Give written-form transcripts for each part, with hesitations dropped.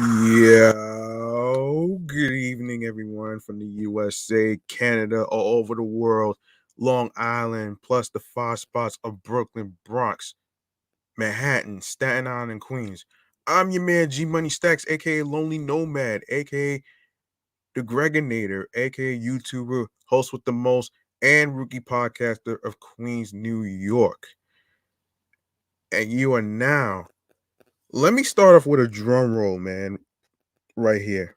Yo, good evening, everyone from the USA, Canada, all over the world, Long Island, plus the five spots of Brooklyn, Bronx, Manhattan, Staten Island, and Queens. I'm your man, G Money Stacks, aka Lonely Nomad, aka The Gregonator, aka YouTuber, host with the most, and rookie podcaster of Queens, New York. And you are now. Let me start off with a drum roll, man, right here.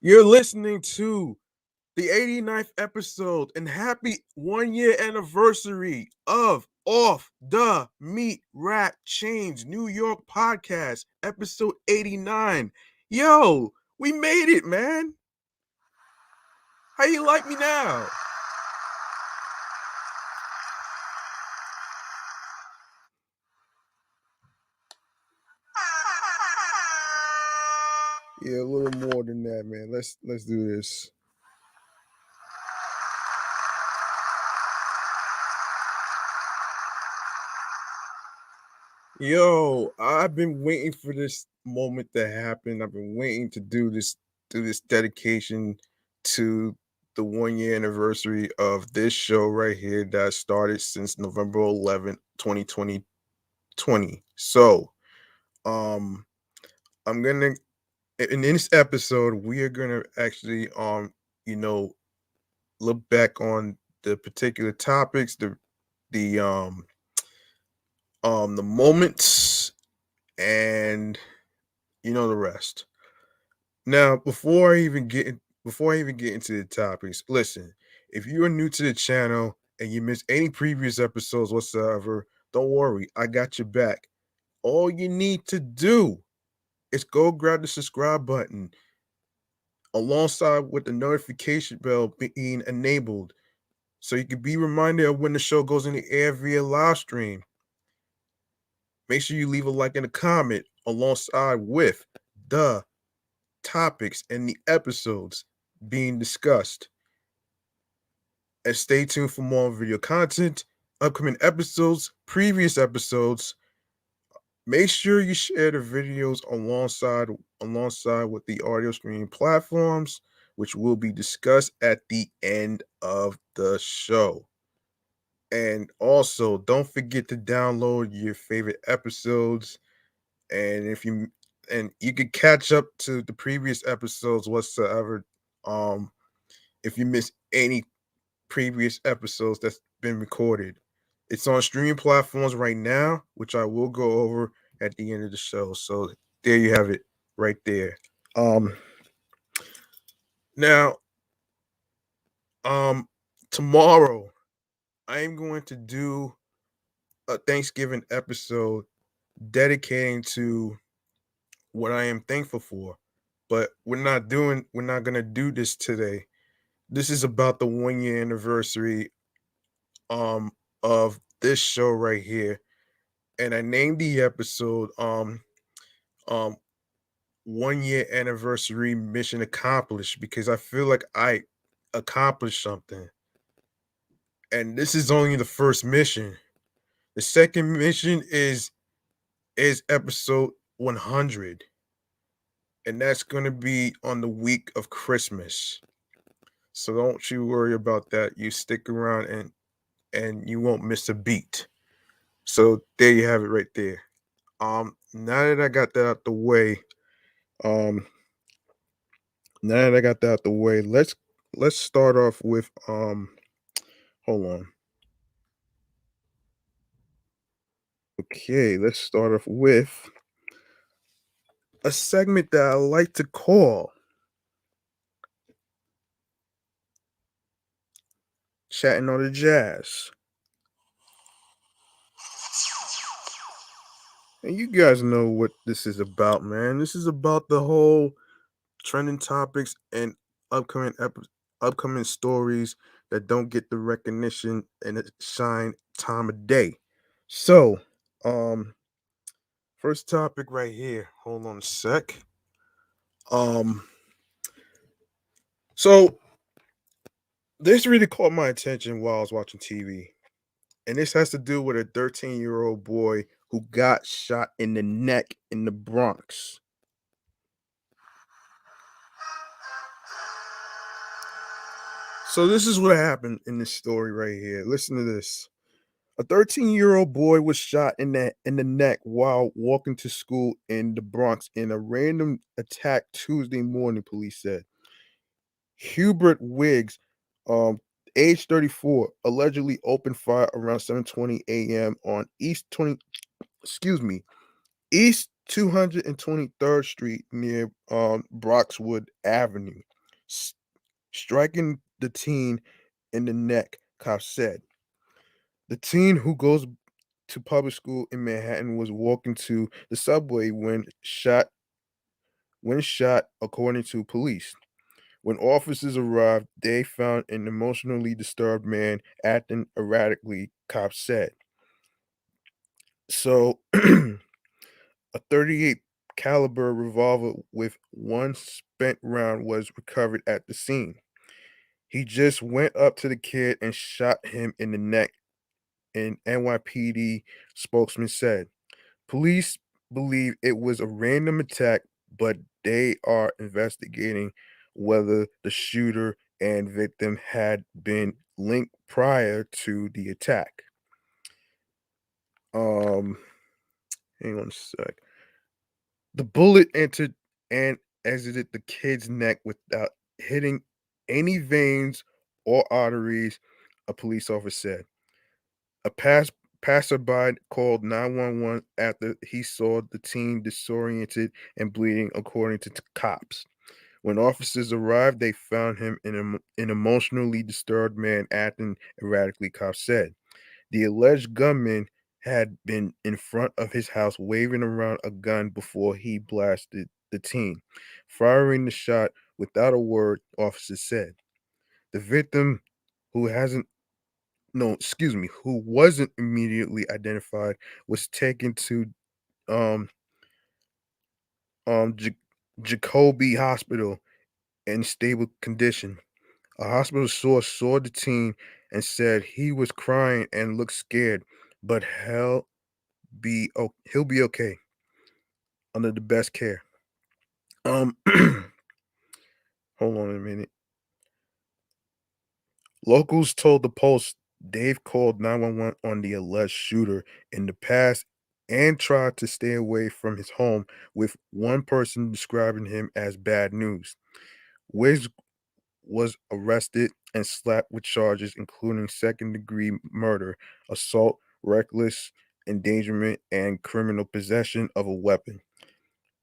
You're listening to the 89th episode and happy 1 year anniversary of Off the Meatrack Chainz New York podcast, episode 89. Yo, we made it, man. How you like me now? Yeah, a little more than that, man. Let's do this. Yo, I've been waiting for this moment to happen. I've been waiting to do this dedication to the 1 year anniversary of this show right here that started since November 11th, 2020. So, um, I'm gonna in this episode, we are gonna actually you know, look back on the particular topics, the the moments and the rest. Now, before I even get into the topics, listen, if you are new to the channel and you missed any previous episodes whatsoever, don't worry, I got your back. All you need to do is go grab the subscribe button alongside with the notification bell being enabled so you can be reminded of when the show goes in the air via live stream. Make sure you leave a like and a comment alongside with the topics and the episodes being discussed. And stay tuned for more video content, upcoming episodes, previous episodes. Make sure you share the videos alongside with the audio streaming platforms, which will be discussed at the end of the show. And also, don't forget to download your favorite episodes. And you can catch up to the previous episodes whatsoever. If you miss any previous episodes that's been recorded. It's on streaming platforms right now, which I will go over at the end of the show. So there you have it right there. Um now um tomorrow I am going to do a Thanksgiving episode dedicating to what I am thankful for. But we're not gonna do this today. This is about the 1 year anniversary um of this show right here. And I named the episode um 1 year anniversary mission accomplished because I feel like I accomplished something. And this is only the first mission. The second mission is episode 100. And that's going to be on the week of Christmas. So don't you worry about that. You stick around and you won't miss a beat. So there you have it right there. Now that I got that out the way, um now that I got that out the way, let's start off with hold on. Okay, let's start off with a segment that I like to call Chatting on the Jazz. And you guys know what this is about, man. This is about the whole trending topics and upcoming upcoming stories that don't get the recognition and the shine time of day. So, Um, first topic right here. Hold on a sec. Um, so this really caught my attention while I was watching TV, and this has to do with a 13-year-old boy who got shot in the neck in the Bronx. So this is what happened in this story right here. Listen to this. A 13-year-old boy was shot in the neck while walking to school in the Bronx in a random attack Tuesday morning, police said. Hubert Wiggs, um, age 34, allegedly opened fire around 7:20 a.m. on East 223rd Street near Broxwood Avenue, s- striking the teen in the neck, cops said. The teen, who goes to public school in Manhattan, was walking to the subway when shot, according to police. When officers arrived, they found an emotionally disturbed man acting erratically, cops said. So, a 38 caliber revolver with one spent round was recovered at the scene. He just went up to the kid and shot him in the neck, an NYPD spokesman said. Police believe it was a random attack, but they are investigating whether the shooter and victim had been linked prior to the attack. Um, hang on a sec. The bullet entered and exited the kid's neck without hitting any veins or arteries, a police officer said. A passerby called 911 after he saw the teen disoriented and bleeding, according to cops. When officers arrived, they found him an emotionally disturbed man acting erratically, cops said. The alleged gunman had been in front of his house waving around a gun before he blasted the teen, firing the shot without a word, officers said. The victim, who hasn't no, excuse me, who wasn't immediately identified, was taken to um Jacoby Hospital in stable condition. A hospital source saw the teen and said he was crying and looked scared, but he'll be okay under the best care. Um, hold on a minute. Locals told the Post they've called 911 on the alleged shooter in the past and tried to stay away from his home, with one person describing him as bad news. Wiz was arrested and slapped with charges including second-degree murder, assault, reckless endangerment, and criminal possession of a weapon.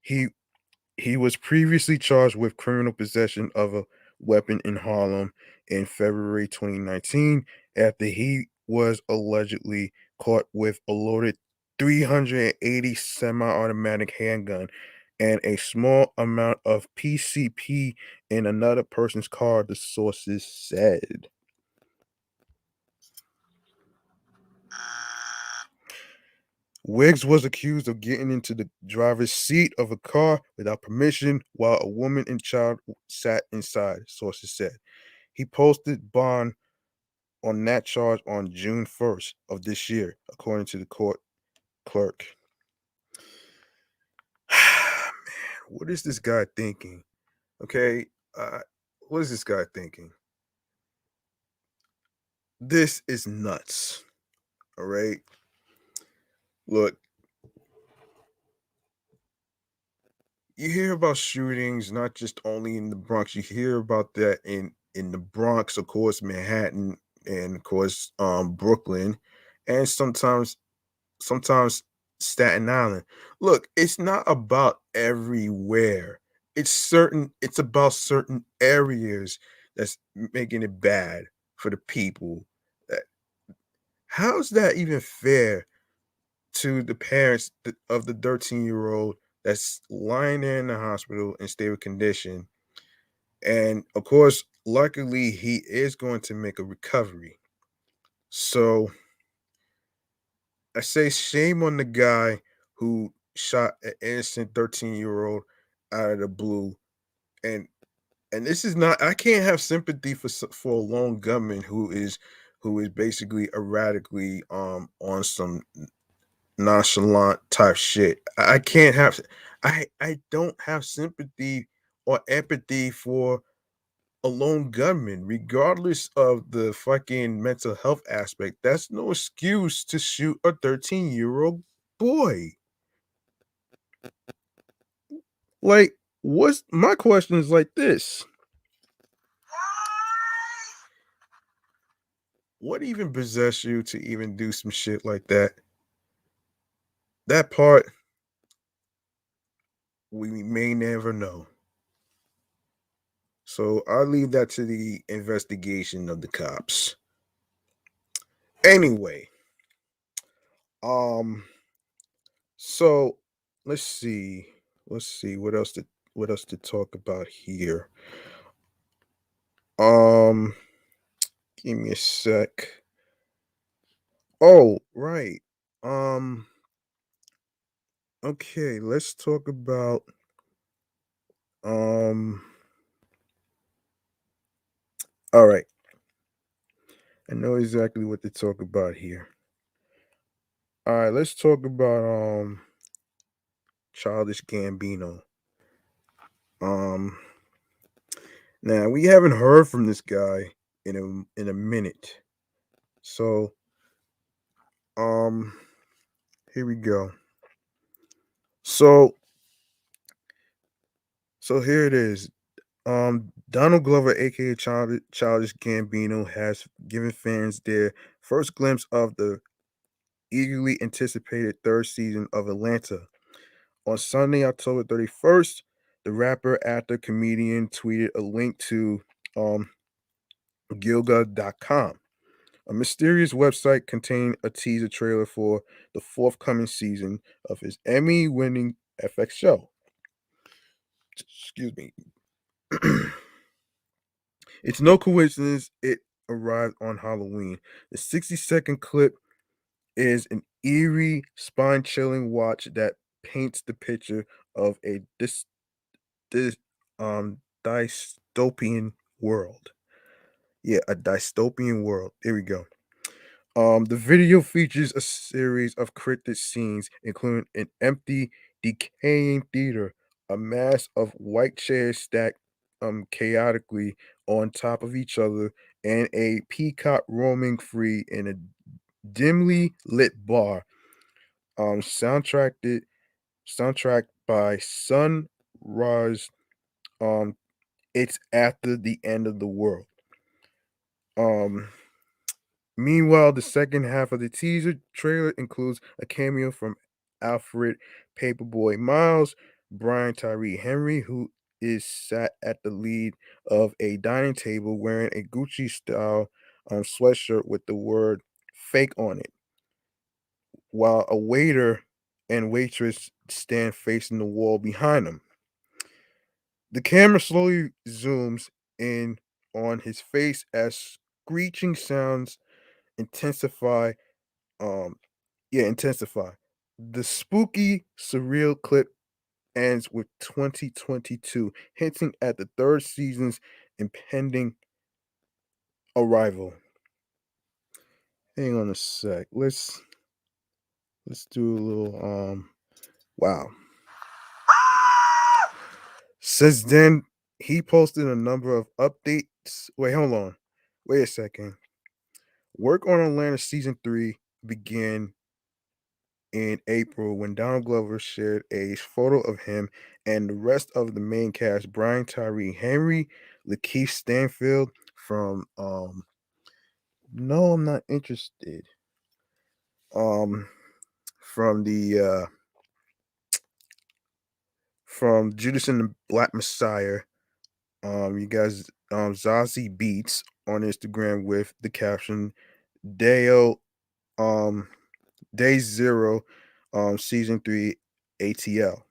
He He was previously charged with criminal possession of a weapon in Harlem in February 2019 after he was allegedly caught with a loaded 380 semi-automatic handgun and a small amount of PCP in another person's car, the sources said. Wiggs was accused of getting into the driver's seat of a car without permission while a woman and child sat inside, sources said. He posted bond on that charge on June 1st of this year, according to the court clerk. Man, what is this guy thinking? Okay, what is this guy thinking? This is nuts. All right. Look, you hear about shootings not just only in the Bronx. You hear about that in the Bronx, of course, Manhattan, and of course, Brooklyn, and sometimes Staten Island. Look, it's not about everywhere. It's about certain areas that's making it bad for the people. Uh, How's that even fair to the parents of the 13-year-old that's lying there in the hospital in stable condition? And of course, luckily, he is going to make a recovery. So I say shame on the guy who shot an innocent 13-year-old out of the blue. And this is not, I can't have sympathy for for a lone gunman who is basically erratically on some nonchalant type shit. I can't have, I don't have sympathy or empathy for a lone gunman, regardless of the fucking mental health aspect. That's no excuse to shoot a 13-year-old boy. Like, what's my question is like this. What even possessed you to even do some shit like that? That part we may never know. So I'll leave that to the investigation of the cops. Anyway, um, so let's see. Let's see what else to talk about here. Um, give me a sec. Oh, right. Um, okay, let's talk about um all right. I know exactly what to talk about here. All right, let's talk about Childish Gambino. Um Now we haven't heard from this guy in a minute. So um here we go. So here it is. Donald Glover, aka Childish Gambino, has given fans their first glimpse of the eagerly anticipated third season of Atlanta. On Sunday, October 31st, the rapper, actor, comedian tweeted a link to um, Gilga.com, a mysterious website containing a teaser trailer for the forthcoming season of his Emmy winning FX show. Excuse me. It's no coincidence it arrived on Halloween. The 60-second clip is an eerie, spine chilling watch that paints the picture of a this dystopian world. Yeah, a dystopian world. There we go. The video features a series of cryptic scenes, including an empty, decaying theater, a mass of white chairs stacked chaotically on top of each other, and a peacock roaming free in a dimly lit bar. Soundtracked soundtracked by Sunrise. Um, it's after the end of the world. Um, Meanwhile, the second half of the teaser trailer includes a cameo from Alfred Paperboy Miles, Brian Tyree Henry, who is sat at the lead of a dining table wearing a Gucci style sweatshirt with the word fake on it, while a waiter and waitress stand facing the wall behind him. The camera slowly zooms in on his face as screeching sounds intensify. Um, intensify. The spooky, surreal clip ends with 2022, hinting at the third season's impending arrival. Hang on a sec. Let's do a little wow. Since then, he posted a number of updates. Wait, hold on. Wait a second. Work on Atlanta season 3 began in April when Donald Glover shared a photo of him and the rest of the main cast: Brian Tyree Henry, Lakeith Stanfield from No, I'm Not Interested. Um from the from Judas and the Black Messiah. You guys Zazie Beats on Instagram with the caption Dale um Day Zero season 3 ATL.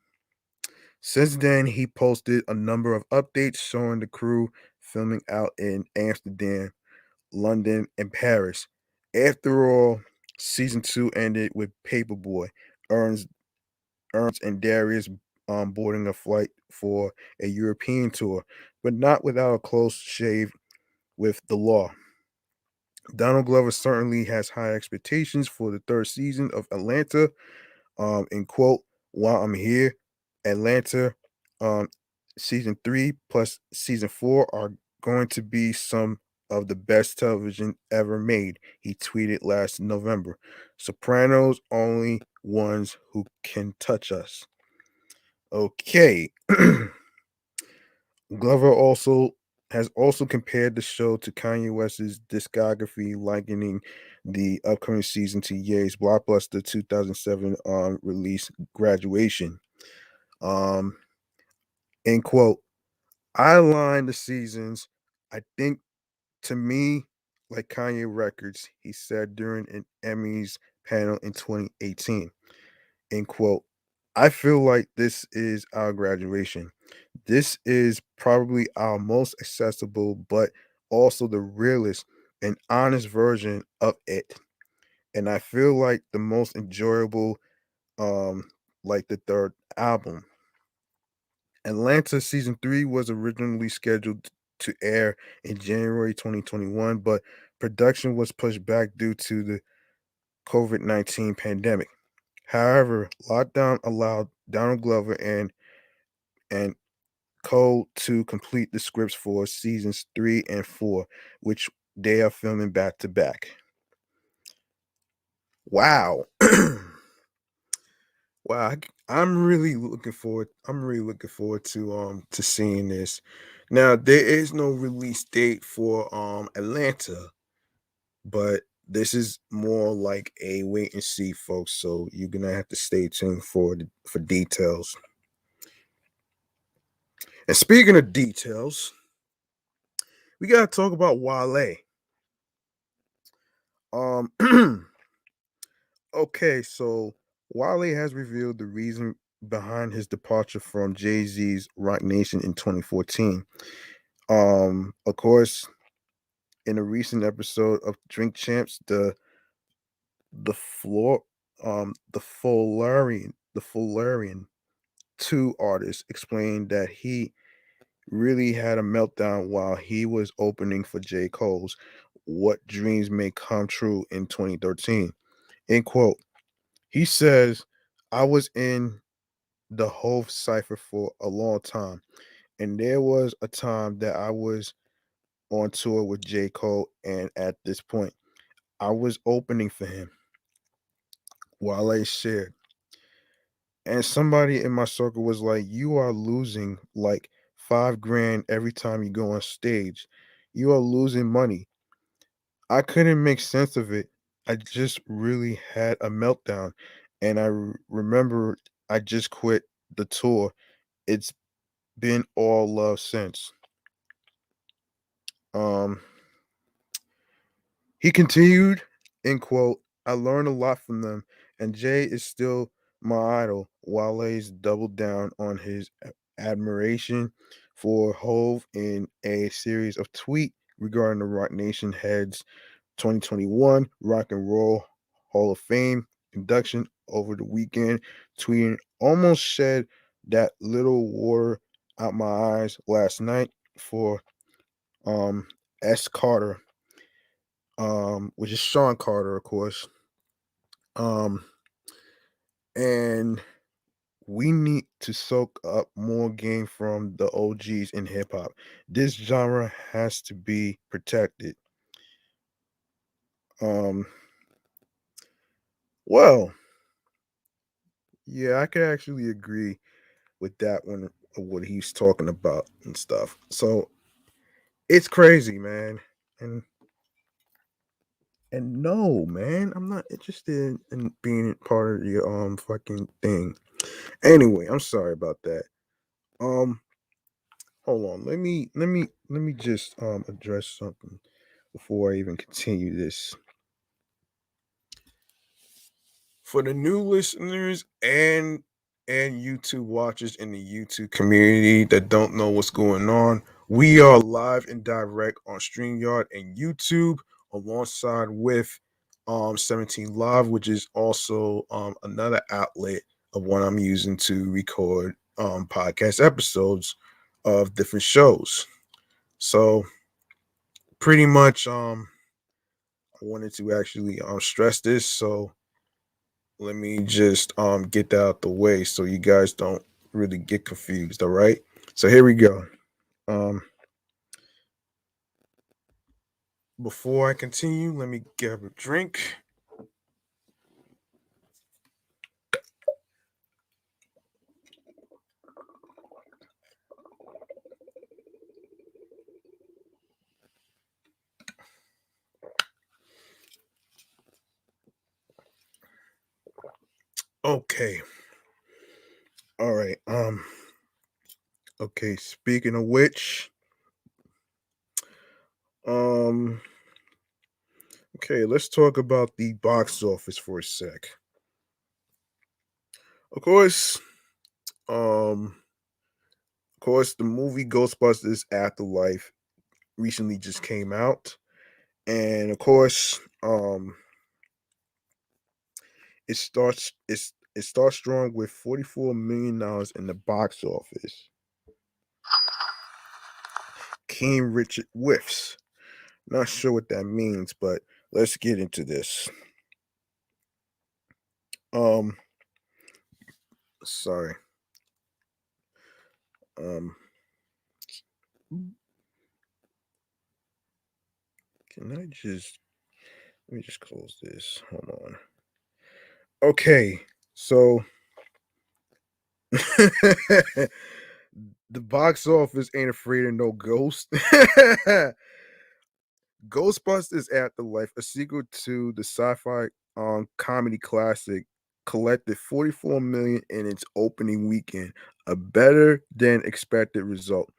Since then, he posted a number of updates showing the crew filming out in Amsterdam, London, and Paris. After all, Season 2 ended with Paperboy, Ernst, and Darius boarding a flight for a European tour, but not without a close shave with the law. Donald Glover certainly has high expectations for the third season of Atlanta. In quote, while I'm here, Atlanta, um, season 3 plus season 4 are going to be some of the best television ever made. He tweeted last November. Sopranos only ones who can touch us. Okay. Glover also compared the show to Kanye West's discography, likening the upcoming season to Ye's blockbuster 2007 release Graduation. Um, End quote. I aligned the seasons. I think to me, like Kanye Records, he said during an Emmys panel in 2018. End quote. I feel like this is our graduation. This is probably our most accessible, but also the realest and honest version of it. And I feel like the most enjoyable, um, like the third album. Atlanta season 3 was originally scheduled to air in January 2021, but production was pushed back due to the COVID-19 pandemic. However, lockdown allowed Donald Glover and co to complete the scripts for seasons 3 and 4, which they are filming back to back. Wow. Wow, I'm really looking forward. I'm really looking forward to seeing this. Now there is no release date for Atlanta, but this is more like a wait and see, folks. So you're gonna have to stay tuned for details. And speaking of details, we gotta talk about Wale. Um, okay, so Wale has revealed the reason behind his departure from Jay Z's Roc Nation in 2014. Of course, in a recent episode of Drink Champs, the floor, the Fularian 2 artist explained that he really had a meltdown while he was opening for J. Cole's "What Dreams May Come True" in 2013. End quote. He says, "I was in the whole cipher for a long time, and there was a time that I was on tour with J. Cole, and at this point, I was opening for him." Wale shared. And somebody in my circle was like, "You are losing like 5 grand every time you go on stage. You are losing money." I couldn't make sense of it. I just really had a meltdown. And remember, I just quit the tour. It's been all love since. Um, he continued, end quote, "I learned a lot from them, and Jay is still my idol." Wale's doubled down on his admiration for Hove in a series of tweets regarding the Roc Nation heads 2021 Rock and Roll Hall of Fame induction over the weekend, tweeting, "Almost shed that little water out my eyes last night for um S. Carter, which is Sean Carter, of course. Um, and we need to soak up more game from the OGs in hip hop. This genre has to be protected." Um, well, yeah, I could actually agree with that one of what he's talking about and stuff. So it's crazy, man. And no, man, I'm not interested in being part of your fucking thing. Anyway, I'm sorry about that. Um, Hold on. Let me just address something before I even continue this. For the new listeners and YouTube watchers in the YouTube community that don't know what's going on, we are live and direct on StreamYard and YouTube alongside with 17 Live, which is also another outlet of what I'm using to record podcast episodes of different shows. So pretty much I wanted to actually stress this, so let me just get that out the way so you guys don't really get confused, all right? So here we go. Um Before I continue, let me grab a drink. Okay. All right. Okay, speaking of which, um okay, let's talk about the box office for a sec. Of course, um the movie Ghostbusters Afterlife recently just came out, and of course, it starts strong with $44 million in the box office. King Richard whiffs. Not sure what that means, but let's get into this. Um, sorry. Um, can I just let me just close this. Hold on. Okay, so the box office ain't afraid of no ghost. Ghostbusters Afterlife, a sequel to the sci-fi comedy classic, collected 44 million in its opening weekend, a better than expected result.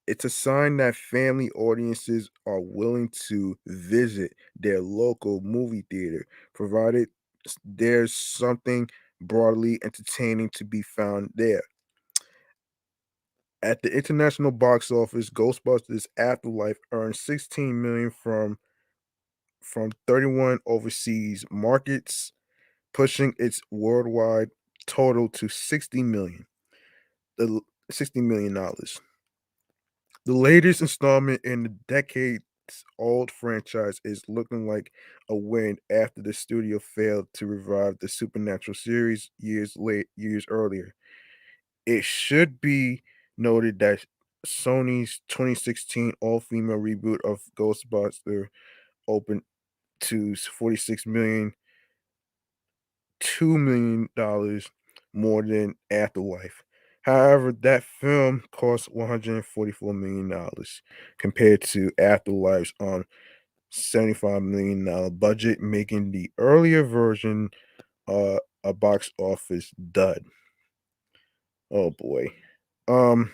It's a sign that family audiences are willing to visit their local movie theater, provided there's something broadly entertaining to be found there. At the international box office, Ghostbusters Afterlife earned 16 million from 31 overseas markets, pushing its worldwide total to 60 million. The $60 million. The latest installment in the decades old franchise is looking like a win after the studio failed to revive the Supernatural series years earlier. It should be noted that Sony's 2016 all-female reboot of Ghostbuster opened to 46 million, $2 million more than Afterlife. However, that film cost $144 million compared to Afterlife's $75 million budget, making the earlier version a box office dud. Oh boy. Um,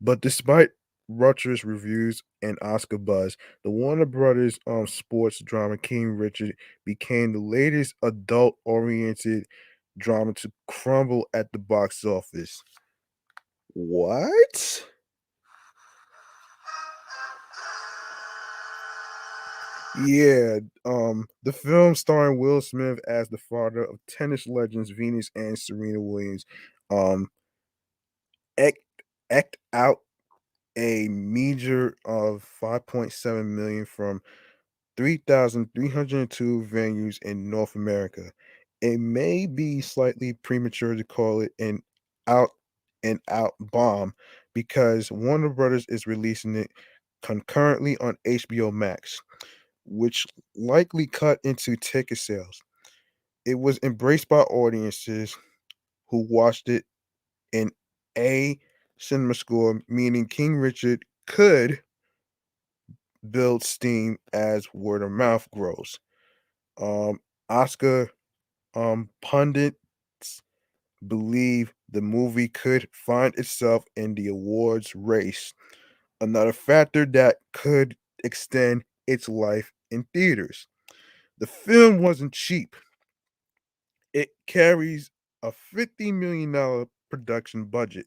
but despite Rutgers reviews and Oscar buzz, the Warner Brothers sports drama King Richard became the latest adult oriented drama to crumble at the box office. What? Yeah, the film starring Will Smith as the father of tennis legends Venus and Serena Williams, um, act, act out a meager of 5.7 million from 3,302 venues in North America. It may be slightly premature to call it out out bomb because Warner Brothers is releasing it concurrently on HBO Max, which likely cut into ticket sales. It was embraced by audiences who watched it in a cinema score, meaning King Richard could build steam as word of mouth grows. Um, Oscar pundits believe the movie could find itself in the awards race, another factor that could extend its life in theaters. The film wasn't cheap. It carries a $50 million production budget.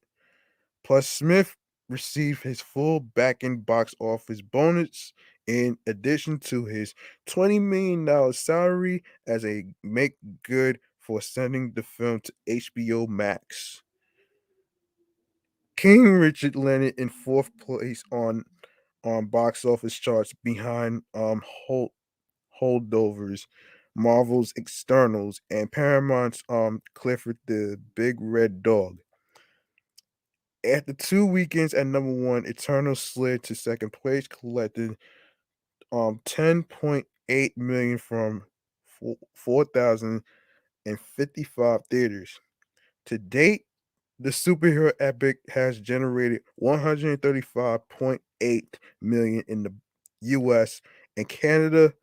Plus, Smith received his full back-end box office bonus in addition to his $20 million salary as a make good for sending the film to HBO Max. King Richard landed in fourth place on box office charts behind Holdovers, Marvel's Externals, and Paramount's Clifford the Big Red Dog. After 2 weekends at number one, Eternal slid to second place, collecting 10.8 million from 4,055 theaters. To date, the superhero epic has generated 135.8 million in the US and Canada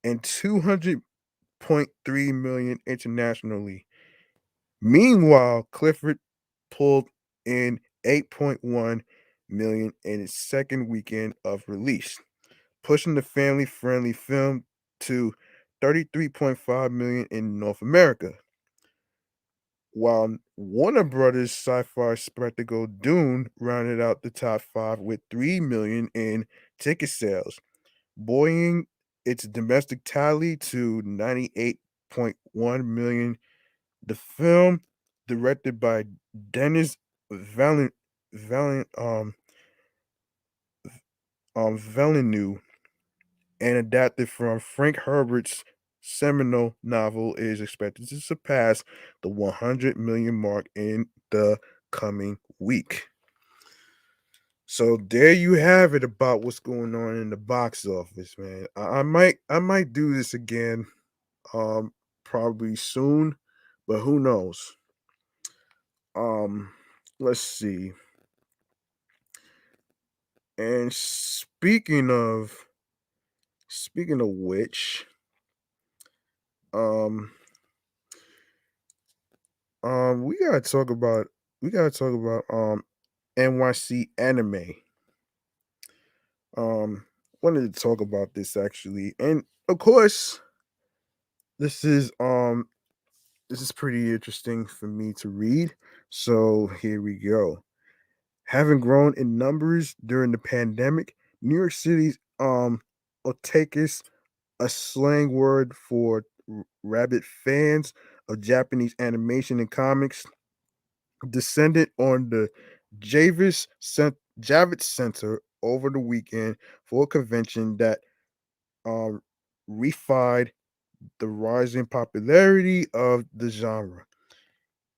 and 200.3 million internationally. Meanwhile, Clifford pulled in 8.1 million in its second weekend of release, pushing the family-friendly film to 33.5 million in North America. While Warner Brothers sci-fi spectacle Dune rounded out the top five with 3 million in ticket sales, buoying its domestic tally to 98.1 million. The film, directed by Dennis Valiant, Villeneuve, and adapted from Frank Herbert's seminal novel, is expected to surpass the 100 million mark in the coming week. So there you have it about what's going on in the box office, man. I might do this again, um, probably soon, but who knows? Um, let's see. And speaking of which, um, we gotta talk about NYC anime. Um, Wanted to talk about this actually, and of course, this is um this is pretty interesting for me to read. So here we go. Having grown in numbers during the pandemic, New York City's otakus, a slang word for rabid fans of Japanese animation and comics, descended on the Javits Center over the weekend for a convention that um, refined the rising popularity of the genre.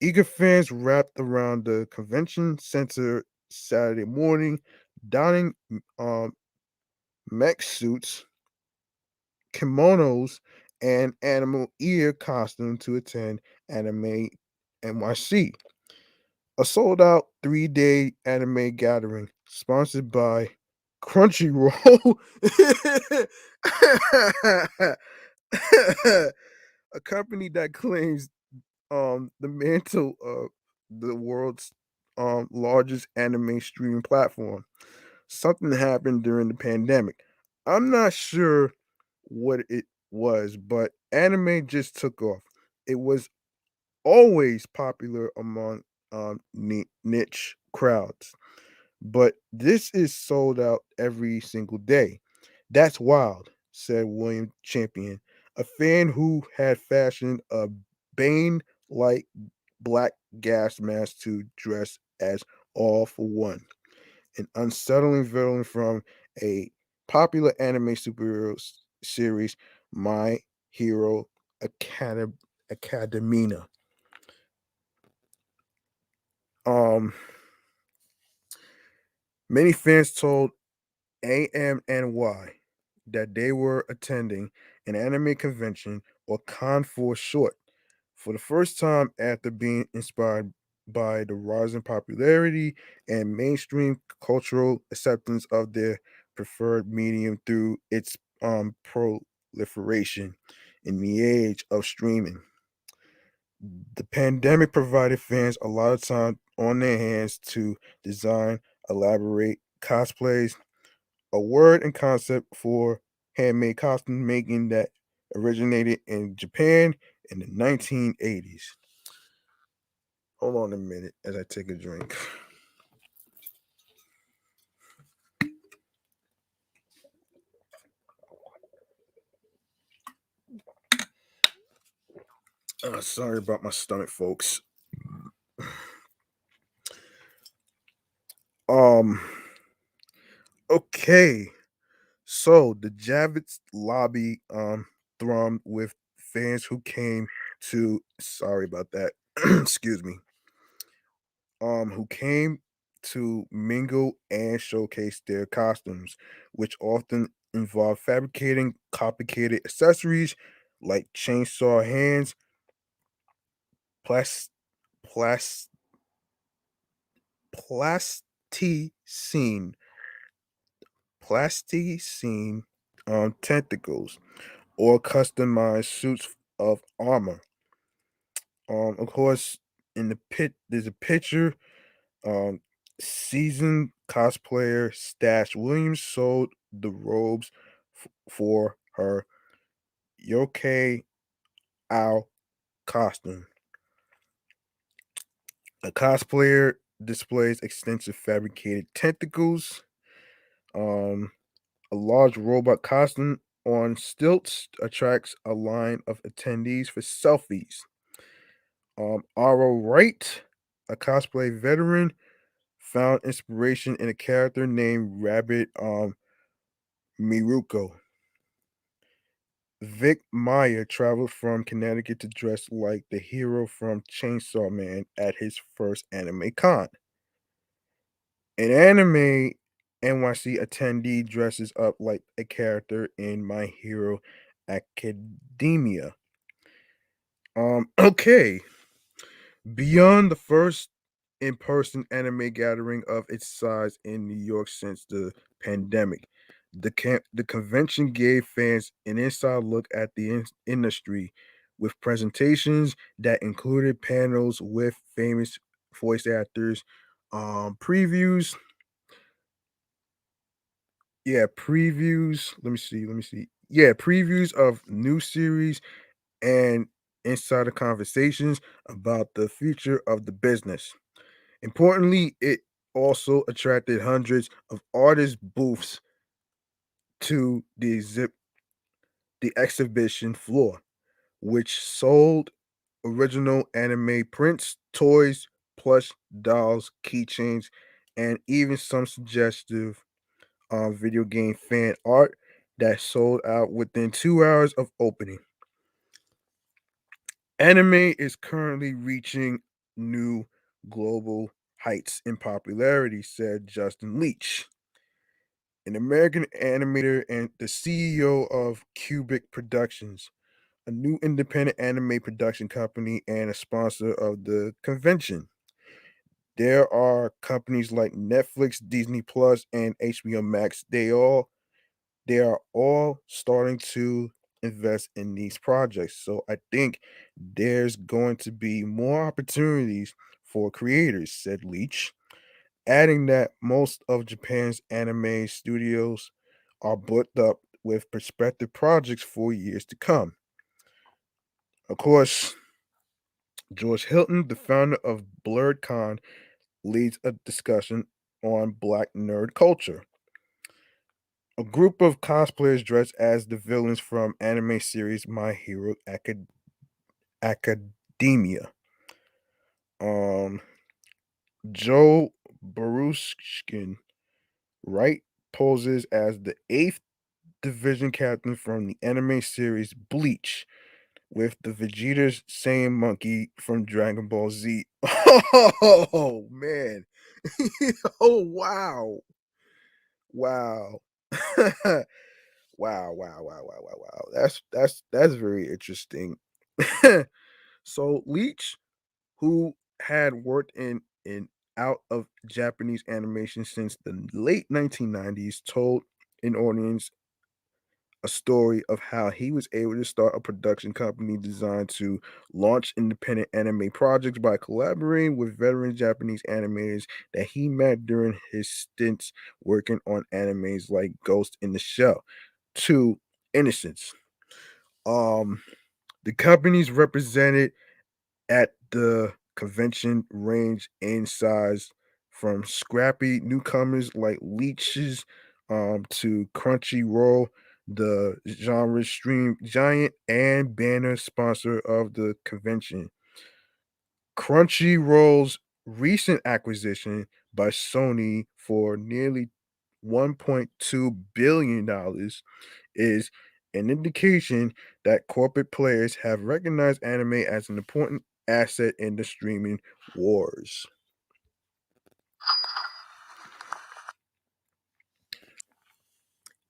Eager fans wrapped around the convention center Saturday morning, donning mech suits, kimonos, and animal ear costume to attend Anime NYC, a sold out 3-day anime gathering sponsored by Crunchyroll, a company that claims the mantle of the world's largest anime streaming platform. Something happened during the pandemic. I'm not sure what it was, but anime just took off. It was always popular among niche crowds, but this is sold out every single day. That's wild, said William Champion, a fan who had fashioned a Bane like black gas mask to dress as All for One, an unsettling villain from a popular anime superhero series, My Hero Academia. Um, Many fans told AMNY that they were attending an anime convention, or con for short, for the first time after being inspired by the rising popularity and mainstream cultural acceptance of their preferred medium through its proliferation in the age of streaming. The pandemic provided fans a lot of time on their hands to design, elaborate cosplays, a word and concept for handmade costume making that originated in Japan in the 1980s. Hold on a minute as I take a drink. Sorry about my stomach, folks. Um. Okay. So the Javits lobby thrummed with fans who came to. Sorry about that. Excuse me. Who came to mingle and showcase their costumes, which often involve fabricating complicated accessories like chainsaw hands, plas, plas, plasticine, plasticine tentacles, or customized suits of armor. Of course, in the pit, there's a picture. Um, Seasoned cosplayer Stash Williams sold the robes for her Yokai Owl costume. A cosplayer displays extensive fabricated tentacles. Um, a large robot costume on stilts attracts a line of attendees for selfies. Aro Wright, a cosplay veteran, found inspiration in a character named Rabbit Miruko. Vic Meyer traveled from Connecticut to dress like the hero from Chainsaw Man at his first anime con. An anime NYC attendee dresses up like a character in My Hero Academia. Okay. Beyond the first in person anime gathering of its size in New York since the pandemic, the convention gave fans an inside look at the industry with presentations that included panels with famous voice actors, previews. Yeah, previews. Let me see. Yeah, previews of new series and insider conversations about the future of the business. Importantly, it also attracted hundreds of artist booths to the exhibition floor, which sold original anime prints, toys, plush dolls, keychains, and even some suggestive video game fan art that sold out within 2 hours of opening. Anime is currently reaching new global heights in popularity, said Justin Leach, an American animator and the CEO of Cubic Productions, a new independent anime production company and a sponsor of the convention. There are companies like Netflix, Disney Plus, and HBO Max. They are all starting to invest in these projects. So I think there's going to be more opportunities for creators, said Leach, adding that most of Japan's anime studios are booked up with prospective projects for years to come. Of course, George Hilton, the founder of BlurredCon, leads a discussion on Black nerd culture. A group of cosplayers dressed as the villains from anime series My Hero Academia. Um, Joe Baruchkin Wright poses as the eighth division captain from the anime series Bleach with the Vegeta's same monkey from Dragon Ball Z. Oh man. Oh wow. Wow. Wow, wow, wow, wow, wow, wow. That's very interesting. So Leach, who had worked in out of Japanese animation since the late 1990s, told an audience a story of how he was able to start a production company designed to launch independent anime projects by collaborating with veteran Japanese animators that he met during his stints working on animes like Ghost in the Shell to Innocence. Um, the companies represented at the convention range in size from scrappy newcomers like Leeches to Crunchyroll the genre stream giant and banner sponsor of the convention. Crunchyroll's recent acquisition by Sony for nearly $1.2 billion is an indication that corporate players have recognized anime as an important asset in the streaming wars.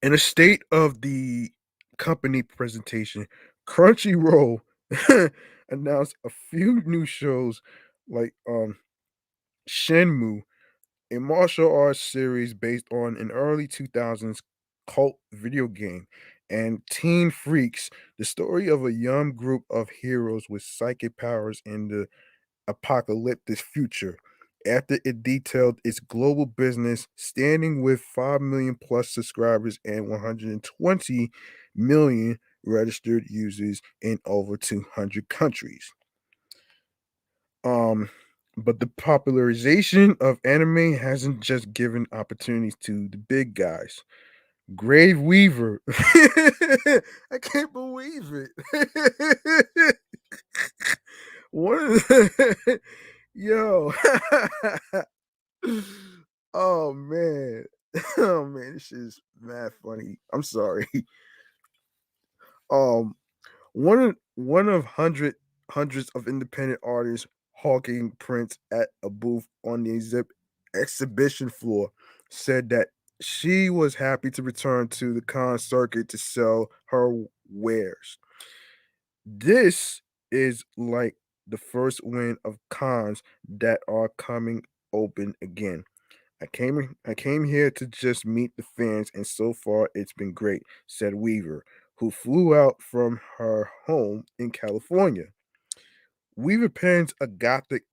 In a state of the company presentation, Crunchyroll announced a few new shows like Shenmue, a martial arts series based on an early 2000s cult video game, and Teen Freaks, the story of a young group of heroes with psychic powers in the apocalyptic future. After it detailed its global business, standing with 5 million plus subscribers and 120 million registered users in over 200 countries. Um, but the popularization of anime hasn't just given opportunities to the big guys. Grave Weaver. I can't believe it. One of the, yo. Oh man. Oh man, this shit is mad funny. I'm sorry. Um one of hundreds of independent artists hawking prints at a booth on the exhibition floor said that she was happy to return to the con circuit to sell her wares. This is like the first win of cons that are coming open again. I came here to just meet the fans, and so far it's been great, said Weaver, who flew out from her home in California. Weaver pens a gothic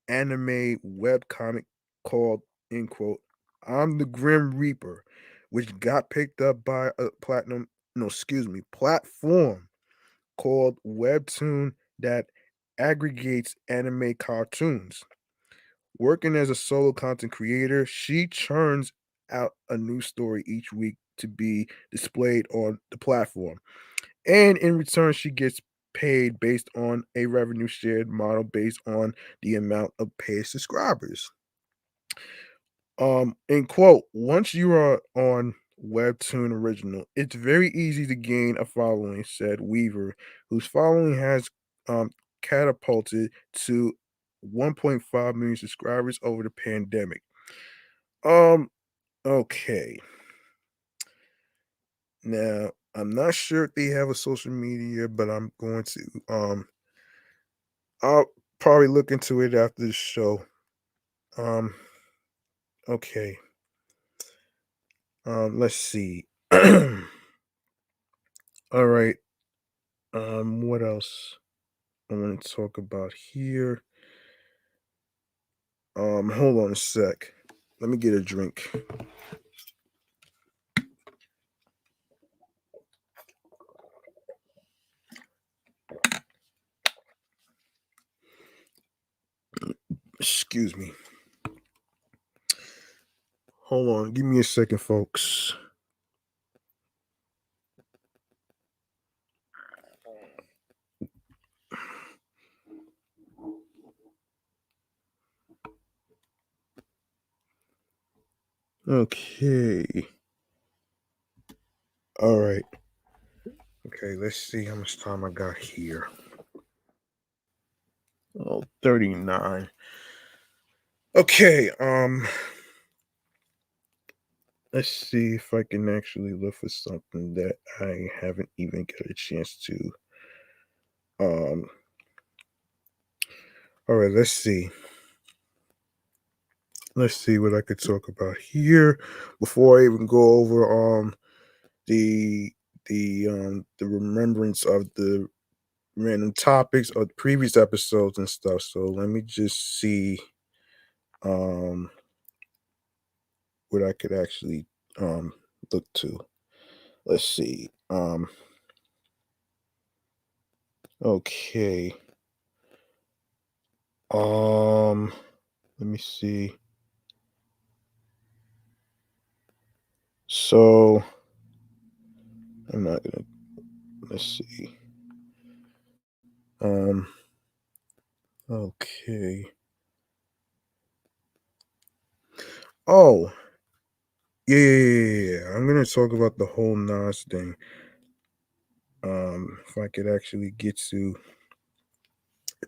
anime webcomic called, in quote, I'm the Grim Reaper, which got picked up by a platform called Webtoon that aggregates anime cartoons. Working as a solo content creator, she churns out a new story each week to be displayed on the platform. And in return, she gets paid based on a revenue shared model based on the amount of paid subscribers. In quote, once you are on Webtoon Original, it's very easy to gain a following, said Weaver, whose following has catapulted to 1.5 million subscribers over the pandemic. Um, okay. Now, I'm not sure if they have a social media, but I'm going to I'll probably look into it after the show. Um, okay. Let's see. All right. What else I want to talk about here? Hold on a sec. Let me get a drink. Excuse me. Hold on. Give me a second, folks. Okay. All right. Okay, let's see how much time I got here. Oh, 39. Okay, let's see if I can actually look for something that I haven't even got a chance to. Um, all right, let's see. Let's see what I could talk about here before I even go over the the remembrance of the random topics of previous episodes and stuff. So let me just see um what I could actually look to. Let's see. Okay. Um let me see. So I'm not gonna. Let's see. Um. Okay. Oh. Yeah. I'm gonna talk about the whole Nas thing. If I could actually get to.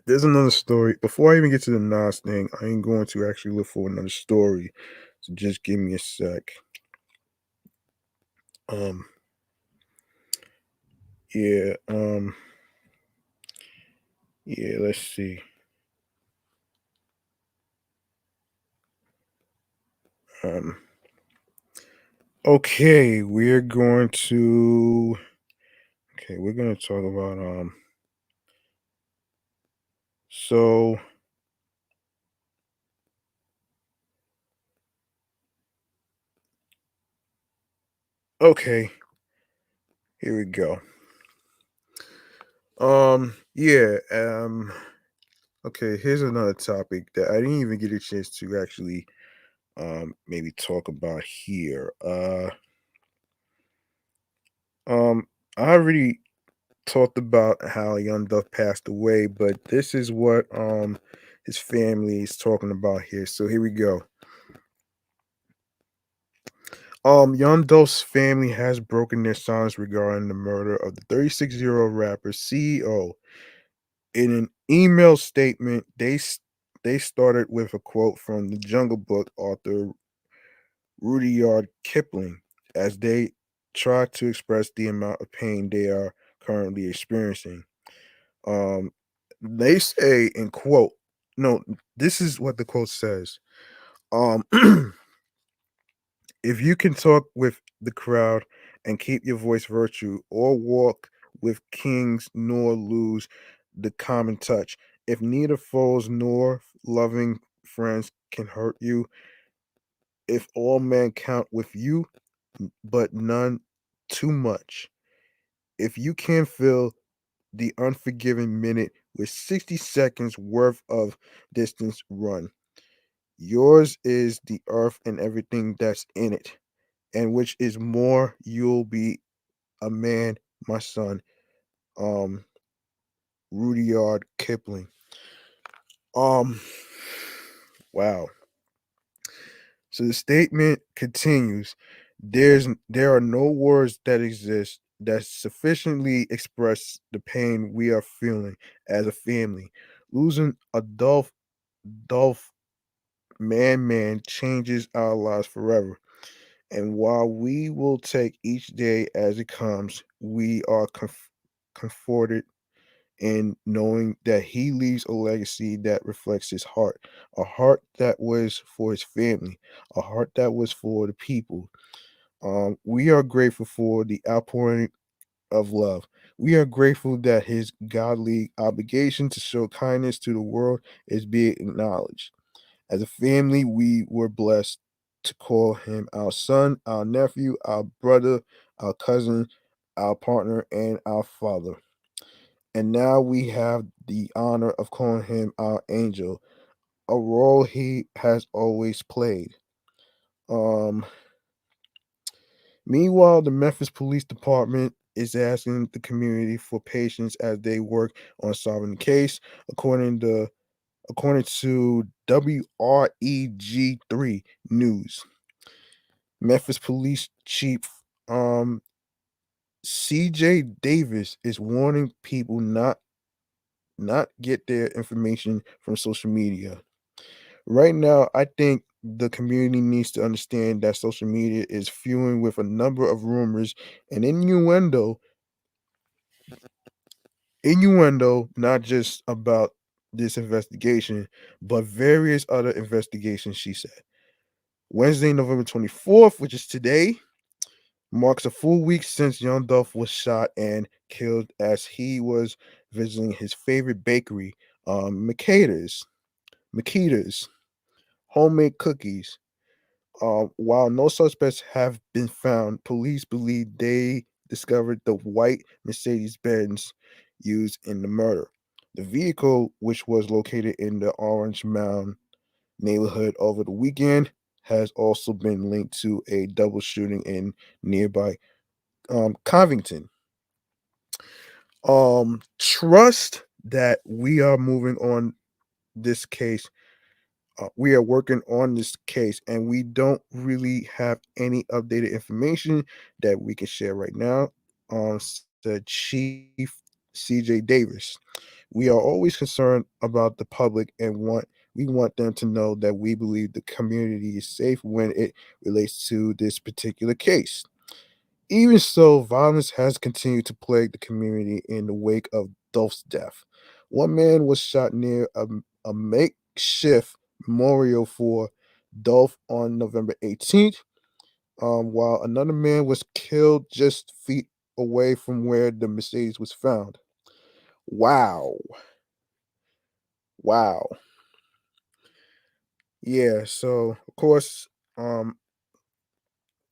There's another story. Before I even get to the Nas thing, I ain't going to actually look for another story. So just give me a sec. Um. Yeah. Yeah. Let's see. Um. Okay, we're going to. Okay, we're gonna talk about. So. Okay. Here we go. Yeah. Okay. Here's another topic that I didn't even get a chance to actually maybe talk about here. Um, I already talked about how Young Duff passed away, but this is what his family is talking about here. So here we go. Young Duff's family has broken their silence regarding the murder of the 36-year-old rapper CEO. In an email statement, they started with a quote from the Jungle Book author Rudyard Kipling as they try to express the amount of pain they are currently experiencing. Um, they say in quote, no, this is what the quote says. Um, if you can talk with the crowd and keep your voice virtue, or walk with kings nor lose the common touch, if neither foes nor loving friends can hurt you, if all men count with you, but none too much, if you can fill the unforgiving minute with 60 seconds worth of distance run, yours is the earth and everything that's in it, and which is more, you'll be a man, my son. Um, Rudyard Kipling. Um, wow. So the statement continues. There are no words that exist that sufficiently express the pain we are feeling as a family. Losing a Dolph man changes our lives forever. And while we will take each day as it comes, we are comforted in knowing that he leaves a legacy that reflects his heart, a heart that was for his family, a heart that was for the people. We are grateful for the outpouring of love. We are grateful that his godly obligation to show kindness to the world is being acknowledged. As a family, we were blessed to call him our son, our nephew, our brother, our cousin, our partner, and our father. And now we have the honor of calling him our angel, a role he has always played. Um, Meanwhile, the Memphis Police Department is asking the community for patience as they work on solving the case. According to according to WREG3 News, Memphis Police Chief um, CJ Davis is warning people not get their information from social media. Right now, I think the community needs to understand that social media is fueling with a number of rumors and innuendo, not just about this investigation, but various other investigations, she said. Wednesday, November 24th, which is today, marks a full week since Young Dolph was shot and killed as he was visiting his favorite bakery, Makita's homemade cookies. While no suspects have been found, police believe they discovered the white Mercedes Benz used in the murder. The vehicle, which was located in the Orange Mound neighborhood over the weekend, has also been linked to a double shooting in nearby Covington. Trust that we are moving on this case. We are working on this case, and we don't really have any updated information that we can share right now. Said Chief CJ Davis. We are always concerned about the public and we want them to know that we believe the community is safe when it relates to this particular case. Even so, violence has continued to plague the community in the wake of Dolph's death. One man was shot near a makeshift memorial for Dolph on November 18th, while another man was killed just feet away from where the Mercedes was found. Wow. Wow. Yeah, so um,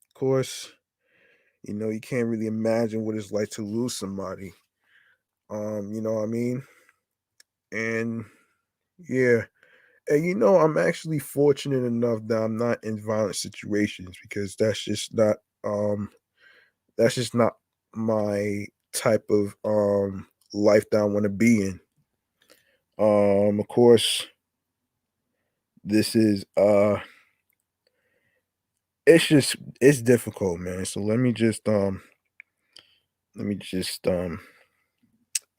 of course, you can't really imagine what it's like to lose somebody. You know what I mean? And yeah, and I'm actually fortunate enough that I'm not in violent situations because um that's just not my type of life that I want to be in. Of course, this is it's difficult, man. So let me just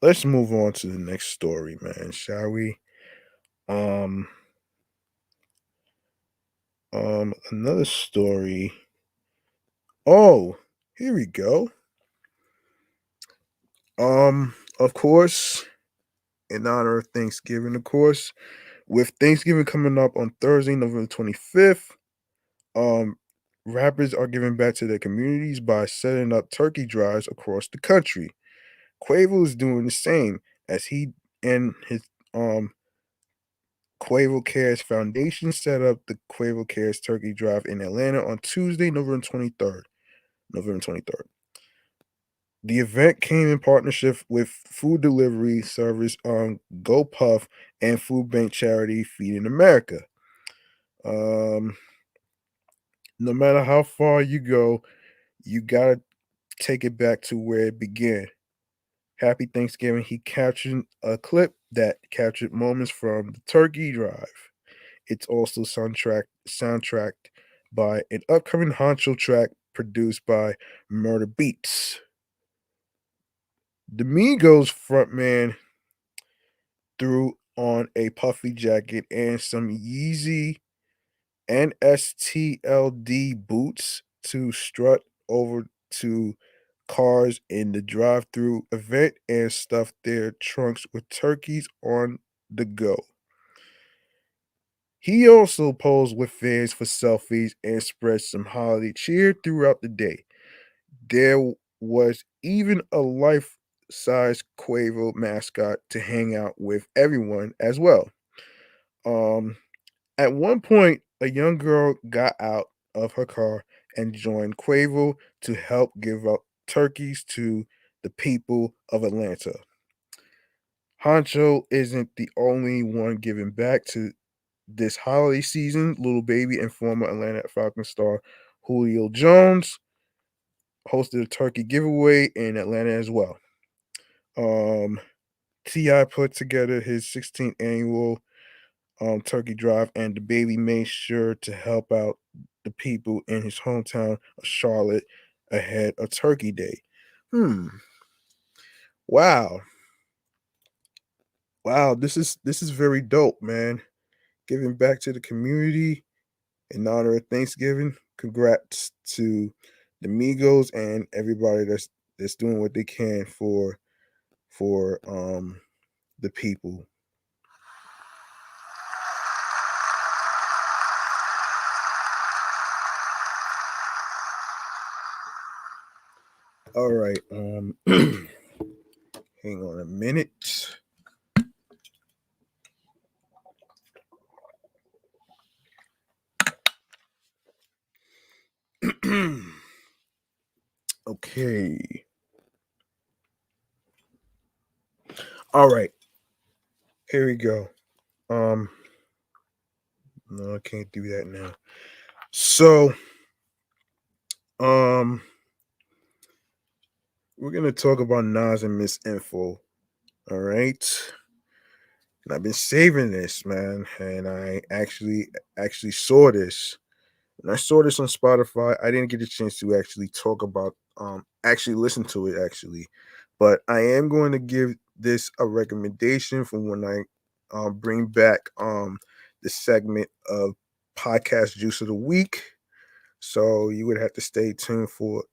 let's move on to the next story, man, shall we? Um another story. Oh, here we go. Of course, in honor of Thanksgiving, of course, with Thanksgiving coming up on Thursday, November 25th, um, rappers are giving back to their communities by setting up turkey drives across the country. Quavo is doing the same as he and his um Quavo Cares Foundation set up the Quavo Cares Turkey Drive in Atlanta on Tuesday, November 23rd. November 23rd. The event came in partnership with food delivery service GoPuff and food bank charity Feeding America. Um, no matter how far you go, you gotta take it back to where it began. Happy Thanksgiving. He captured a clip that captured moments from the turkey drive. It's also soundtracked by an upcoming Honcho track produced by Murder Beats. The Migos frontman threw on a puffy jacket and some Yeezy NSTLD boots to strut over to cars in the drive-through event and stuffed their trunks with turkeys on the go. He also posed with fans for selfies and spread some holiday cheer throughout the day. There was even a life-size Quavo mascot to hang out with everyone as well. Um, at one point, a young girl got out of her car and joined Quavo to help give out turkeys to the people of Atlanta. Honcho isn't the only one giving back to this holiday season. Little Baby and former Atlanta Falcons star Julio Jones hosted a turkey giveaway in Atlanta as well. Um, Ti put together his 16th annual turkey drive, and the baby made sure to help out the people in his hometown of Charlotte ahead of Turkey Day. Hmm. Wow. Wow. This is very dope, man. Giving back to the community in honor of Thanksgiving. Congrats to the Migos and everybody that's doing what they can for the people. All right. Hang on a minute. Okay. All right. Here we go. Um no, I can't do that now. So, um we're gonna talk about Nas and Miss Info. All right. And I've been saving this, man, and I actually saw this. And I saw this on Spotify. I didn't get a chance to actually talk about actually listen to it actually. But I am going to give this a recommendation from when I bring back the segment of podcast juice of the week. So you would have to stay tuned for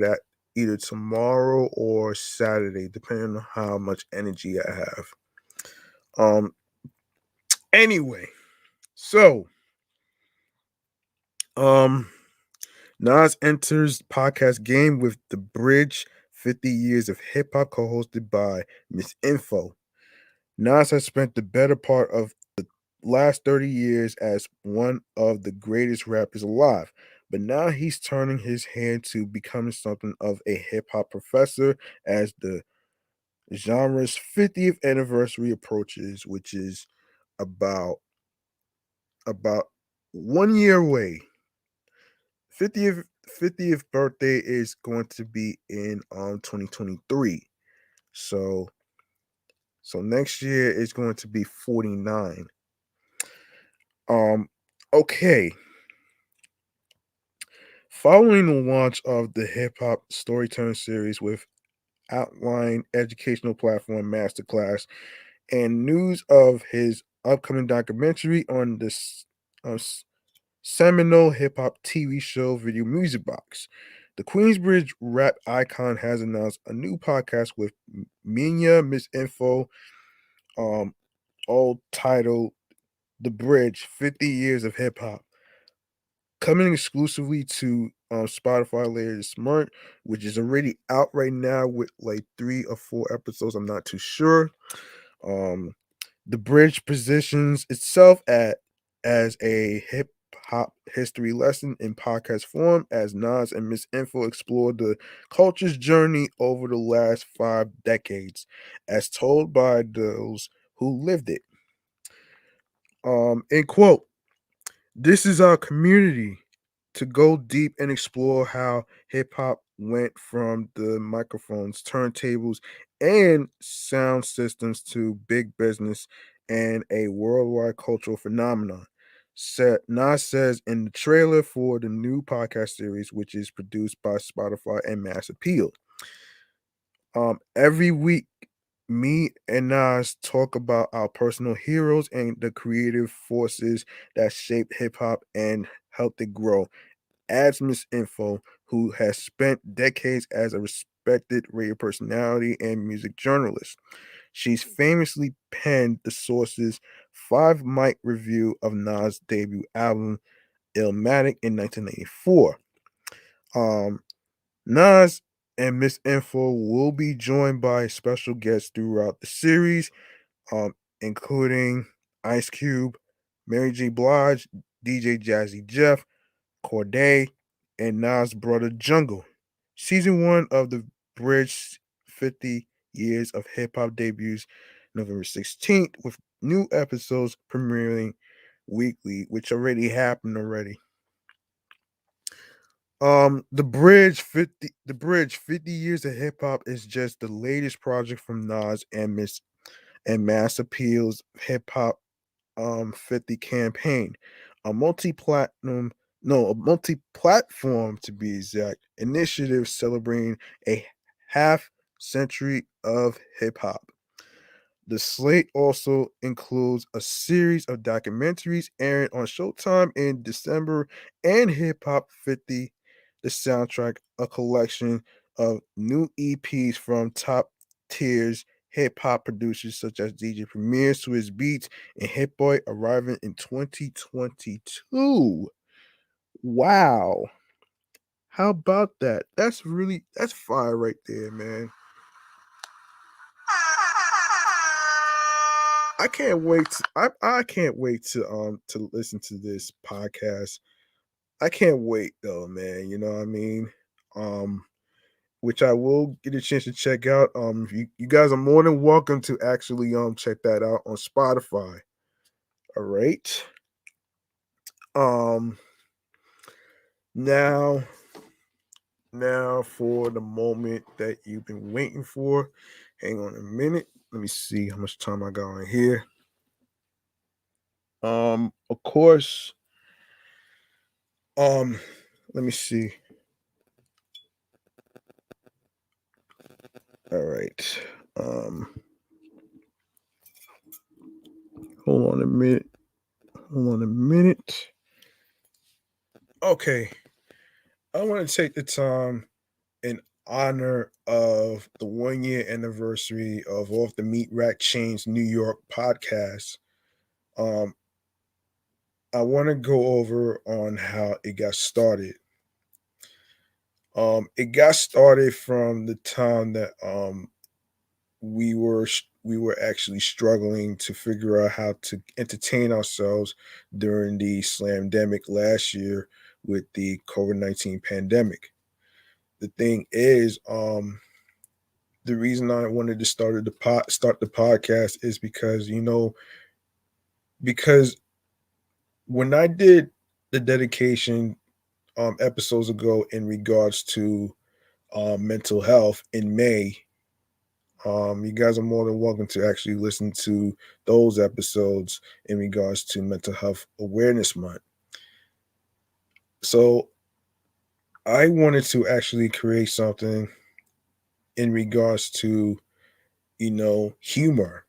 that either tomorrow or Saturday, depending on how much energy I have. Um anyway, so um Nas enters podcast game with The Bridge 50 Years of Hip Hop, co hosted by Miss Info. Nas has spent the better part of the last 30 years as one of the greatest rappers alive, but now he's turning his hand to becoming something of a hip hop professor as the genre's 50th anniversary approaches, which is about about 1 year away. 50th birthday is going to be in 2023. So next year is going to be 49. Um okay. Following the launch of the hip hop storytelling series with outline educational platform Masterclass and news of his upcoming documentary on this seminal hip hop TV show Video Music Box. The Queensbridge rap icon has announced a new podcast with Miss Info, um, all titled The Bridge 50 Years of Hip Hop, coming exclusively to Spotify later this month, which is already out right now with like 3 or 4 episodes. I'm not too sure. Um, The Bridge positions itself as a hip hop history lesson in podcast form as Nas and Miss Info explore the culture's journey over the last 5 decades, as told by those who lived it. End quote. This is our community to go deep and explore how hip hop went from the microphones, turntables, and sound systems to big business and a worldwide cultural phenomenon. Nas says in the trailer for the new podcast series, which is produced by Spotify and Mass Appeal. Every week, me and Nas talk about our personal heroes and the creative forces that shaped hip hop and helped it grow. Adds Miss Info, who has spent decades as a respected radio personality and music journalist. She's famously penned the Source's 5 mic review of Nas' debut album, Illmatic, in 1994. Um, Nas and Miss Info will be joined by special guests throughout the series, including Ice Cube, Mary J. Blige, DJ Jazzy Jeff, Corday, and Nas' brother Jungle. Season 1 of The Bridge 50 Years of Hip Hop debuts November 16th with new episodes premiering weekly, which already happened already. The Bridge 50 Years of Hip Hop is just the latest project from Nas and Mass Appeal's Hip Hop 50 campaign, a multi-platinum no, a multi-platform to be exact initiative celebrating a half century of hip hop. The slate also includes a series of documentaries airing on Showtime in December and Hip Hop 50, the soundtrack, a collection of new EPs from top tiers hip hop producers such as DJ Premier, Swizz Beats, and Hit Boy arriving in 2022. Wow. How about that? That's fire right there, man. I can't wait to listen to this podcast. I can't wait though, man. You know what I mean? Um which I will get a chance to check out. You guys are more than welcome to actually check that out on Spotify. All right. Um now Now for the moment that you've been waiting for. Hang on a minute. Let me see how much time I got on here. Of course, um, let me see. All right. Um, hold on a minute. Hold on a minute. Okay. I want to take the time in honor of the 1 year anniversary of Off the Meatrack Chainz New York podcast. Um, I want to go over on how it got started. It got started from the time that we were actually struggling to figure out how to entertain ourselves during the slamdemic last year with the COVID-19 pandemic. The thing is, the reason I wanted to start the podcast is because because when I did the dedication episodes ago in regards to mental health in May. You guys are more than welcome to actually listen to those episodes in regards to Mental Health Awareness Month. So I wanted to actually create something in regards to, humor.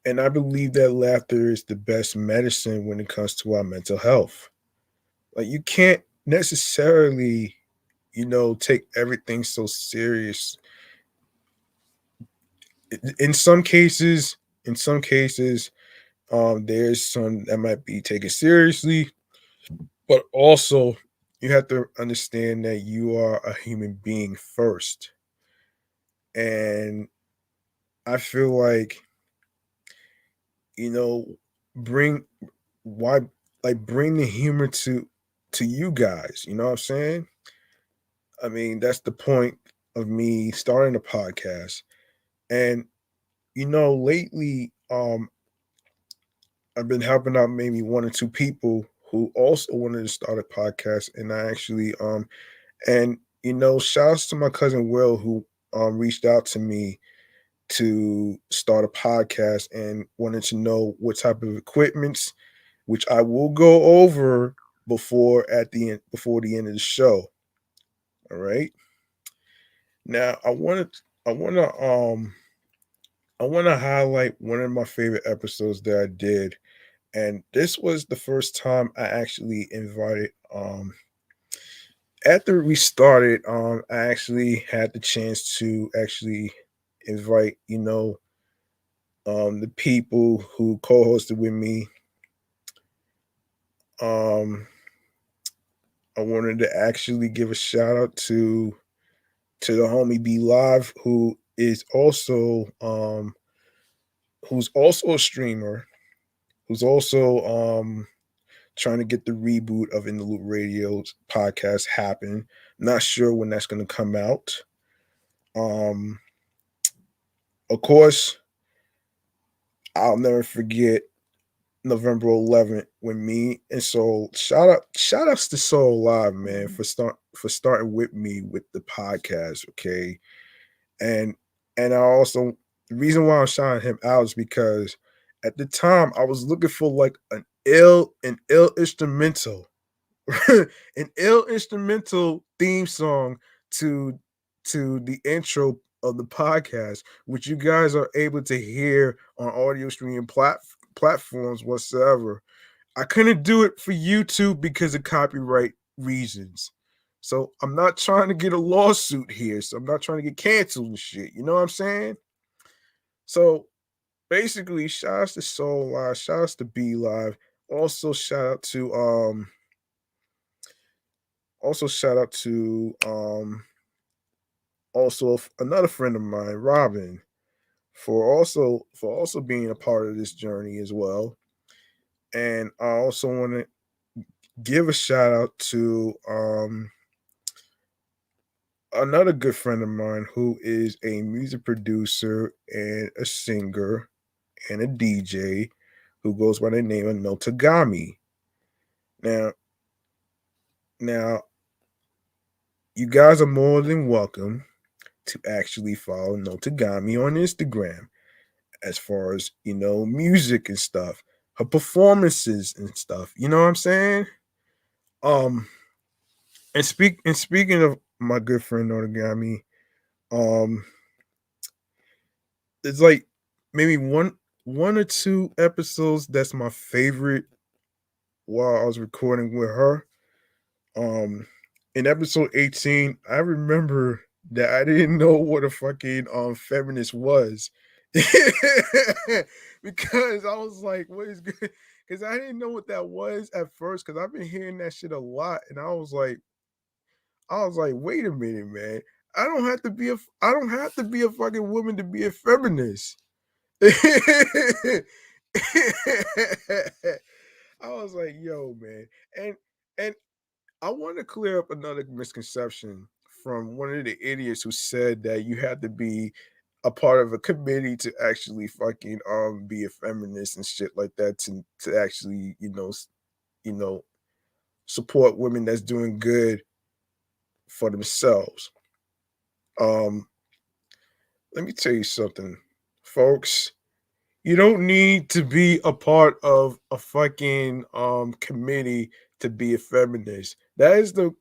And I believe that laughter is the best medicine when it comes to our mental health. Like you can't necessarily, take everything so serious. In some cases, there's some that might be taken seriously, but also you have to understand that you are a human being first. And I feel like, you know, bring why bring the humor to you guys. You know what I'm saying? I mean, that's the point of me starting a podcast. And lately, I've been helping out maybe one or two people who also wanted to start a podcast, and I actually and shouts to my cousin Will who reached out to me to start a podcast and wanted to know what type of equipments, which I will go over before the end of the show. All right. Now I want to highlight one of my favorite episodes that I did, and this was the first time I actually invited after we started, I actually had the chance to actually invite, the people who co-hosted with me. Um, I wanted to actually give a shout out to the homie B Live, who's also a streamer, who's also trying to get the reboot of In the Loop Radio's podcast happen. Not sure when that's going to come out. Um, of course, I'll never forget November 11th when me and Soul shout outs to Soul Live, man, for starting with me with the podcast, okay? And I also the reason why I'm shouting him out is because at the time I was looking for like an ill instrumental an ill instrumental theme song to the intro of the podcast, which you guys are able to hear on audio streaming platforms whatsoever. I couldn't do it for YouTube because of copyright reasons. So I'm not trying to get a lawsuit here. So I'm not trying to get canceled and shit. You know what I'm saying? So basically, shout outs to Soul Live, shout outs to B Live. Also shout out to another friend of mine, Robin, for also being a part of this journey as well. And I also want to give a shout out to another good friend of mine who is a music producer and a singer and a DJ who goes by the name of No Tagami. Now, now you guys are more than welcome to actually follow Notagami on Instagram as far as, music and stuff, her performances and stuff. You know what I'm saying? Um, and speaking of my good friend Notagami, um, it's like maybe one or two episodes that's my favorite while I was recording with her. Um, in episode 18, I remember that I didn't know what a fucking feminist was. Because I was like, what is good? Because I didn't know what that was at first, because I've been hearing that shit a lot, and I was like, wait a minute, man. I don't have to be a fucking woman to be a feminist. I was like, yo, man. And I want to clear up another misconception from one of the idiots who said that you had to be a part of a committee to actually fucking be a feminist and shit like that to actually, you know support women that's doing good for themselves. Um let me tell you something, folks. You don't need to be a part of a fucking committee to be a feminist. That is the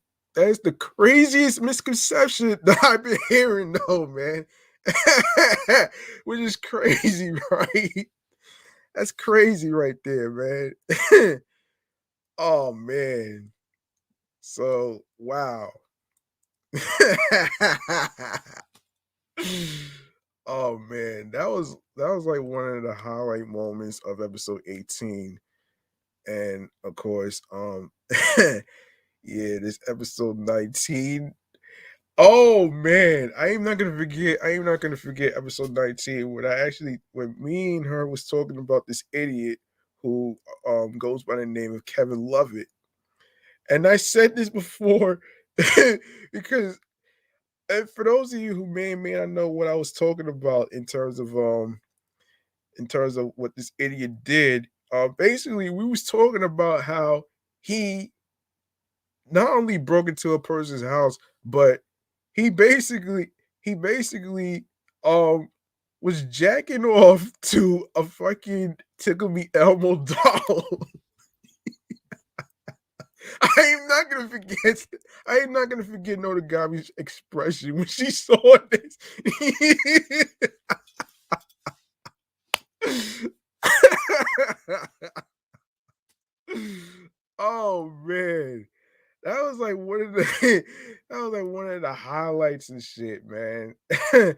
craziest misconception that I've been hearing though, man. Which is crazy, right? That's crazy right there, man. Oh man. So wow. Oh man, that was like one of the highlight moments of episode 18. And of course, yeah, this episode 19. Oh man, I am not gonna forget episode 19 when me and her was talking about this idiot who goes by the name of Kevin Lovett. And I said this before because, and for those of you who may not know what I was talking about in terms of what this idiot did, basically we was talking about how he not only broke into a person's house, but he basically he basically um was jacking off to a fucking Tickle Me Elmo doll. I am not gonna forget. I am not gonna forget Notagami's expression when she saw this. Oh man, that was like one of the that was like one of the highlights and shit, man. and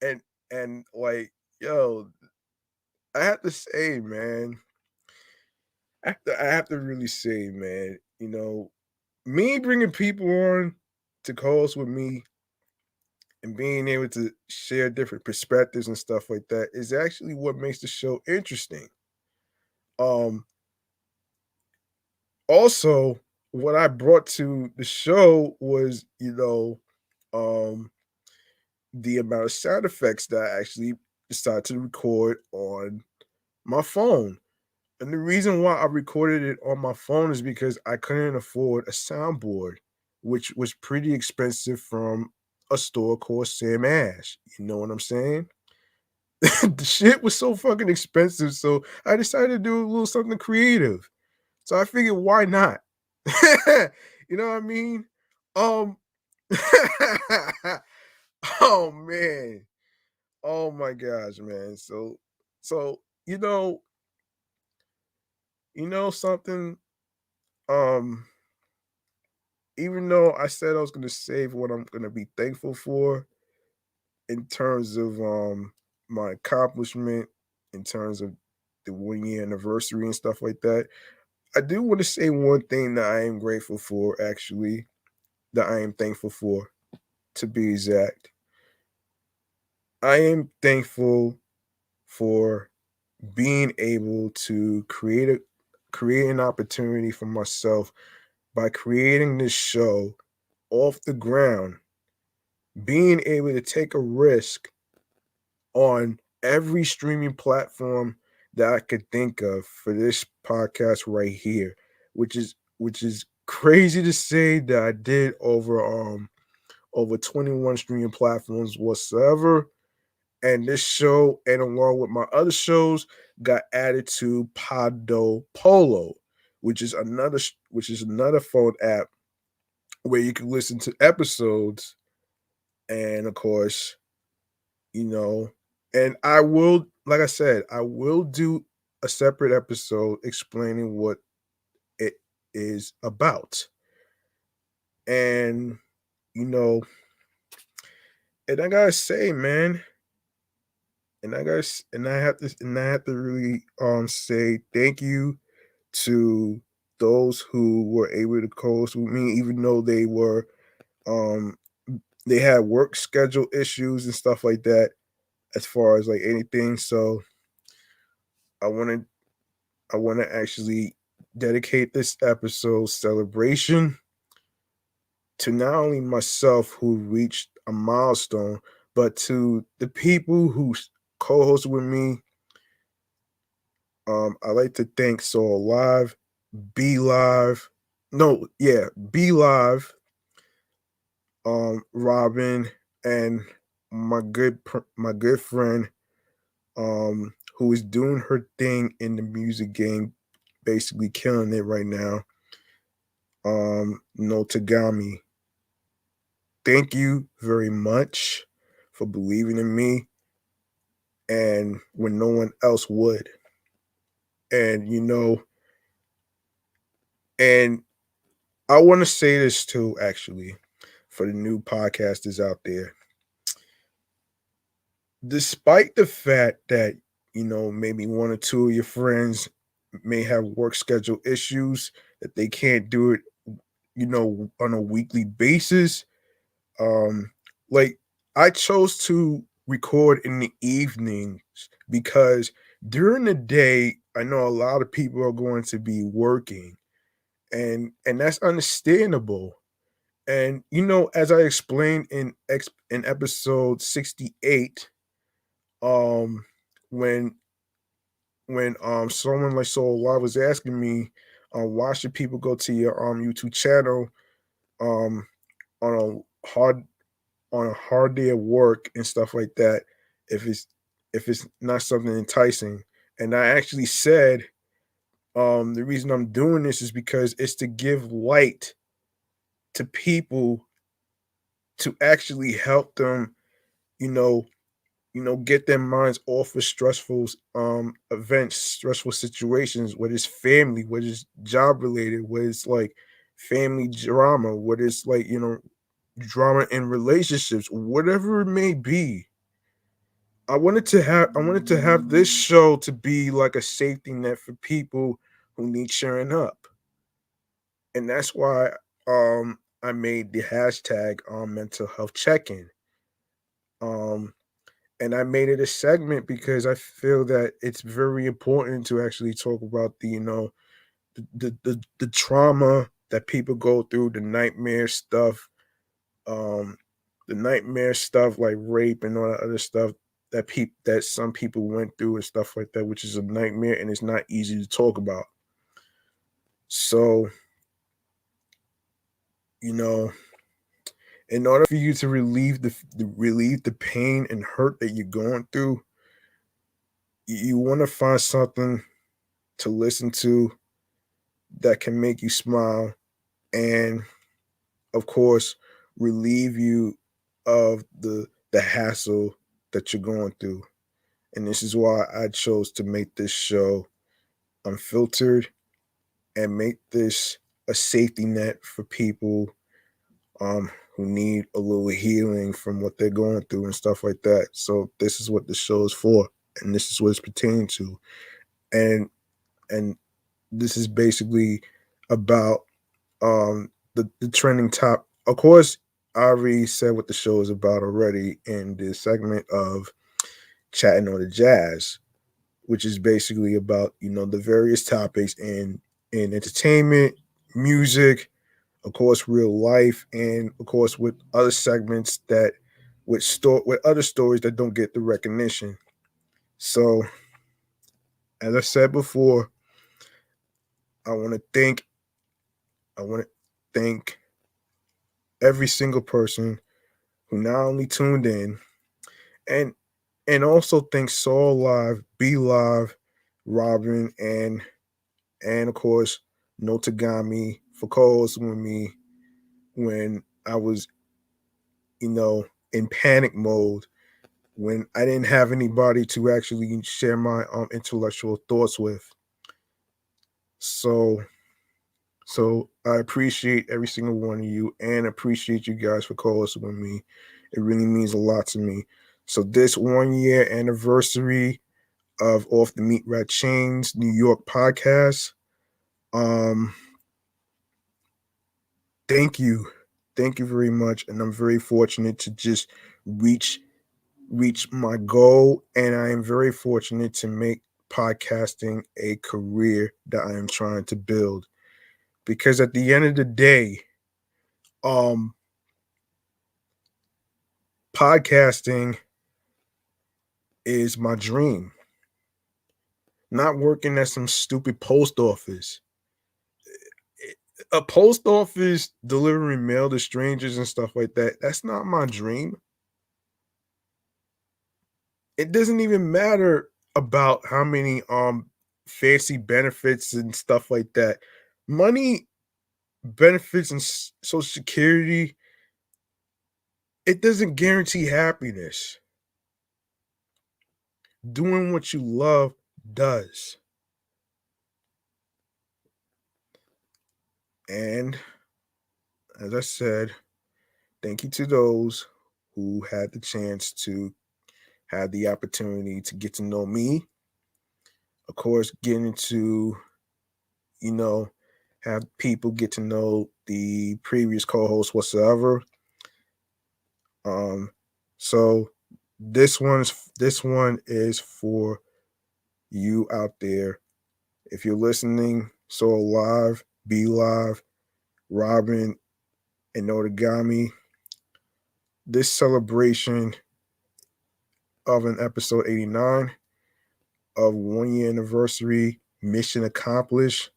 and and like, yo, I have to say, man, I have to really say, man, me bringing people on to calls with me and being able to share different perspectives and stuff like that is actually what makes the show interesting. Um, Also, what I brought to the show was, um, the amount of sound effects that I actually decided to record on my phone. And the reason why I recorded it on my phone is because I couldn't afford a soundboard, which was pretty expensive from a store called Sam Ash. You know what I'm saying? The shit was so fucking expensive, so I decided to do a little something creative. So I figured, why not? You know what I mean? Um, oh man, oh my gosh, man. So something. Um, Even though I said I was gonna save what I'm gonna be thankful for in terms of my accomplishment, in terms of the 1 year anniversary and stuff like that, I do want to say one thing that I am grateful for, actually, that I am thankful for, to be exact. I am thankful for being able to create an opportunity for myself by creating this show off the ground, being able to take a risk on every streaming platform that I could think of for this podcast right here, which is crazy to say that I did over 21 streaming platforms whatsoever. And this show, and along with my other shows, got added to Podo Polo, which is another phone app where you can listen to episodes. And of course, you know, and I will, like I said, I will do a separate episode explaining what it is about. And you know, and I gotta say, man, and I have to really say thank you to those who were able to co-host with me, even though um they had work schedule issues and stuff like that, as far as like anything. So I wanna I wanna actually dedicate this episode celebration to not only myself who reached a milestone, but to the people who co-host with me. I like to thank Soul Live, Be Live, no, yeah, Be Live, Robin, and my good friend, who is doing her thing in the music game, basically killing it right now. No Tagami. Thank you very much for believing in me, and when no one else would. And and I want to say this too, actually, for the new podcasters out there. Despite the fact that, maybe one or two of your friends may have work schedule issues, that they can't do it, on a weekly basis, um, like I chose to record in the evenings because during the day, I know a lot of people are going to be working, and that's understandable. And as I explained in episode 68, um, when someone like Soul Law was asking me, why should people go to your YouTube channel um on a hard on a hard day of work and stuff like that, if it's not something enticing. And I actually said, the reason I'm doing this is because it's to give light to people, to actually help them, you know, get their minds off of stressful events, stressful situations, whether it's family, whether it's job related, whether it's like family drama, whether it's like, drama in relationships, whatever it may be. I wanted to have this show to be like a safety net for people who need cheering up. And that's why I made the hashtag mental health check-in. Um and I made it a segment because I feel that it's very important to actually talk about the trauma that people go through, um, the nightmare stuff like rape and all that other stuff that some people went through and stuff like that, which is a nightmare and it's not easy to talk about. So, you know, in order for you to relieve the pain and hurt that you're going through, you want to find something to listen to that can make you smile and, of course, relieve you of the hassle that you're going through. And this is why I chose to make this show unfiltered and make this a safety net for people who need a little healing from what they're going through and stuff like that. So this is what the show is for, and this is what it's pertaining to. And this is basically about the trending top. Of course, I already said what the show is about already in the segment of chatting on the jazz, which is basically about the various topics in entertainment, music, of course, real life, and of course with other segments that with other stories that don't get the recognition. So, as I said before, I want to thank I want to thank every single person who not only tuned in and also thank Soul Live, Be Live, Robin, and of course Notagami for co-hosting with me when I was, in panic mode, when I didn't have anybody to actually share my intellectual thoughts with. So I appreciate every single one of you and appreciate you guys for co-hosting with me. It really means a lot to me. So this 1 year anniversary of Off the Meatrack Chainz New York podcast. Thank you. Thank you very much. And I'm very fortunate to just reach my goal. And I am very fortunate to make podcasting a career that I am trying to build. Because at the end of the day, podcasting is my dream. Not working at some stupid post office. A post office delivering mail to strangers and stuff like that, that's not my dream. It doesn't even matter about how many fancy benefits and stuff like that. Money, benefits, and social security, it doesn't guarantee happiness. Doing what you love does. And as I said, thank you to those who had the chance to have the opportunity to get to know me. Of course, getting to, have people get to know the previous co-host whatsoever. So this one is for you out there. If you're listening, so live, Be Live, Robin, and Notagami, this celebration of an episode 89 of 1 year anniversary, mission accomplished,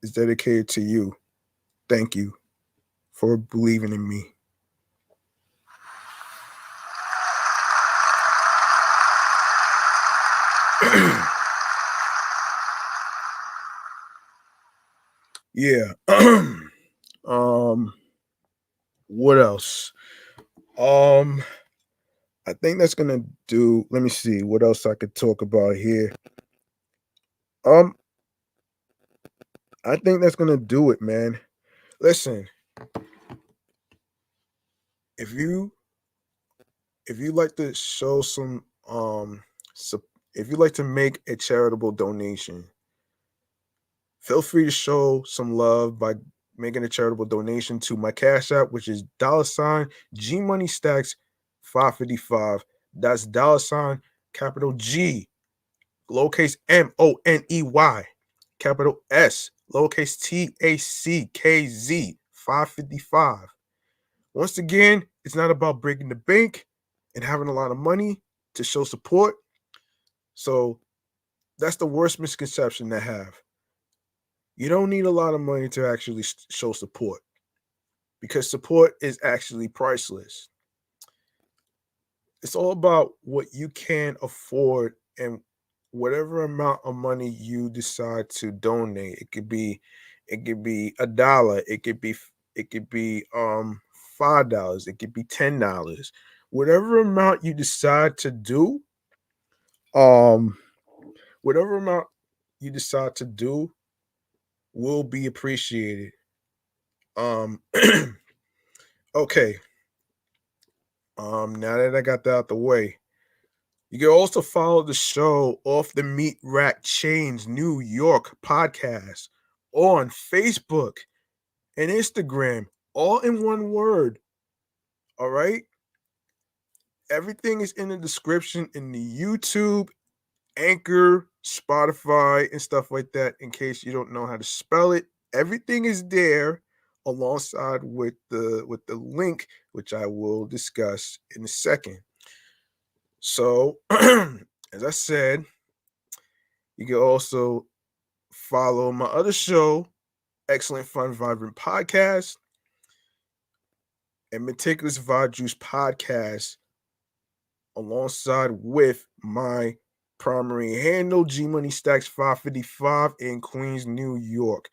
is dedicated to you. Thank you for believing in me. Yeah. What else? I think that's gonna do. Let me see what else I could talk about here. Um, I think that's gonna do it, man. Listen, if you like to show some if you like to make a charitable donation, feel free to show some love by making a charitable donation to my Cash App, which is $G Money Stacks 555. That's capital G, lowercase MONEY, capital S, lowercase TACKZ 555. Once again, it's not about breaking the bank and having a lot of money to show support. So that's the worst misconception to have. You don't need a lot of money to actually show support, because support is actually priceless. It's all about what you can afford, and whatever amount of money you decide to donate. It could be $1, it could be $5, it could be $10. Whatever amount you decide to do, um whatever amount you decide to do will be appreciated. Um okay. Now that I got that out the way, you can also follow the show Off the Meatrack Chainz New York podcast on Facebook and Instagram, all in one word. All right. Everything is in the description in the YouTube, Anchor, Spotify, and stuff like that. In case you don't know how to spell it, everything is there alongside with the link, which I will discuss in a second. So, as I said, you can also follow my other show, Excellent Fun Vibrant Podcast. and Meticulous Vibe Juice podcast alongside with my primary handle, G Money Stacks 555 in Queens, New York.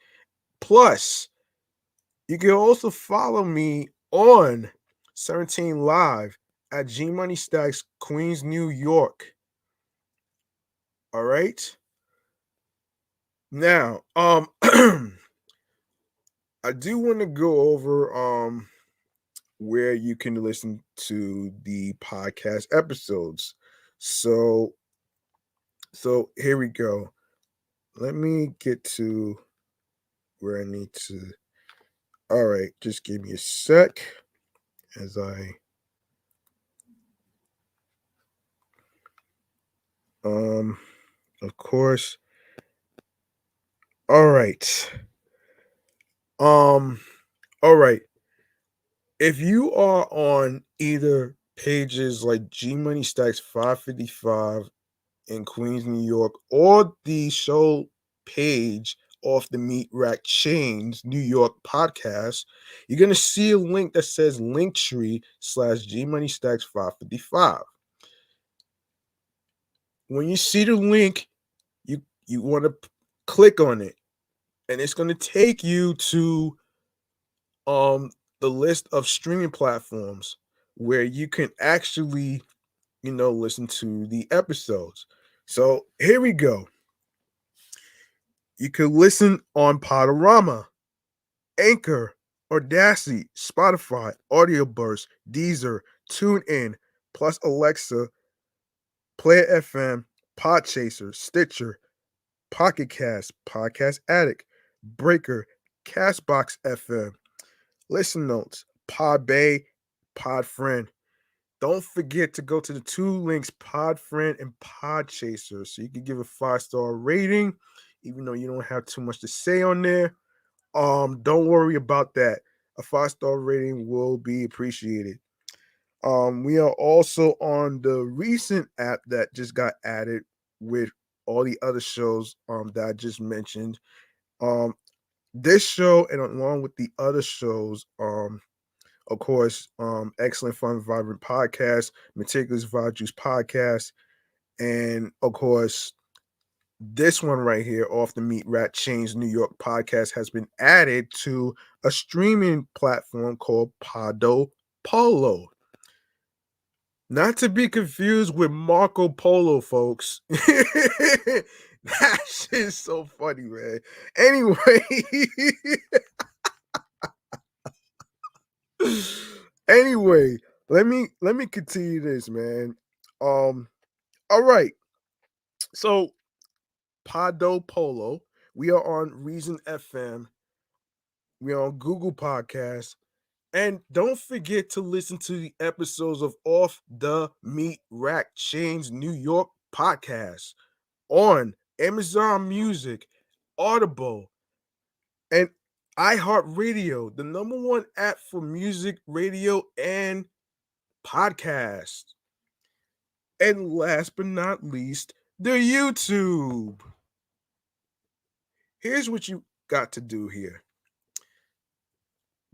Plus, you can also follow me on 17 Live at G Money Stacks, Queens, New York. All right. Now, I do want to go over where you can listen to the podcast episodes. So here we go. Let me get to where I need to. All right, just give me a sec as I of course. All right. Um all right. If you are on either pages like G Money Stacks 555 in Queens, New York, or the show page off the Meatrack Chainz New York podcast, you're gonna see a link that says Linktree/G Money Stacks 555. When you see the link, you want to click on it, and it's gonna take you to um the list of streaming platforms where you can actually listen to the episodes. So here we go. You can listen on Podorama, Anchor, Audacity, Spotify, Audio Burst, Deezer, TuneIn, plus Alexa, Player FM, Podchaser, Stitcher, Pocket Cast, Podcast Addict, Breaker, Castbox FM, Listen Notes, Podbay, Podfriend. Don't forget to go to the two links, Podfriend and Podchaser, so you can give a 5-star rating, even though you don't have too much to say on there. Don't worry about that. A 5-star rating will be appreciated. We are also on the recent app that just got added with all the other shows that I just mentioned. Um, this show and along with the other shows, of course, Excellent Fun Vibrant Podcast, Meticulous Vibe Juice Podcast, and of course, this one right here, Off the Meatrack Chainz New York Podcast, has been added to a streaming platform called Podo Polo. Not to be confused with Marco Polo, folks. That shit is so funny, man. Anyway, anyway, let me continue this, man. All right. So Podo Polo, we are on Reason FM. We are on Google Podcasts. And don't forget to listen to the episodes of Off the Meatrack Chainz New York podcast on Amazon Music, Audible, and iHeartRadio, the number one app for music, radio, and podcast. And last but not least, the YouTube. Here's what you got to do here.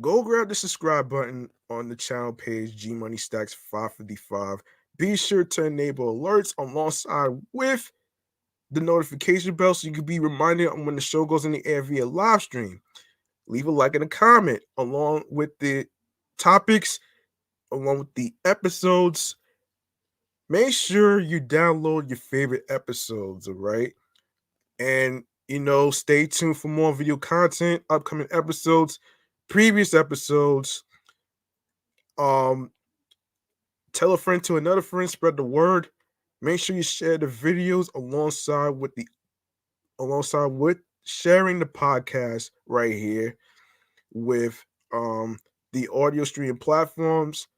Go grab the subscribe button on the channel page, G Money Stacks 555. Be sure to enable alerts alongside with the notification bell so you can be reminded on when the show goes in the air via live stream. Leave a like and a comment along with the topics, along with the episodes. Make sure you download your favorite episodes, all right? And, stay tuned for more video content, upcoming episodes, previous episodes. Tell a friend to another friend, spread the word. Make sure you share the videos alongside with sharing the podcast right here with the audio streaming platforms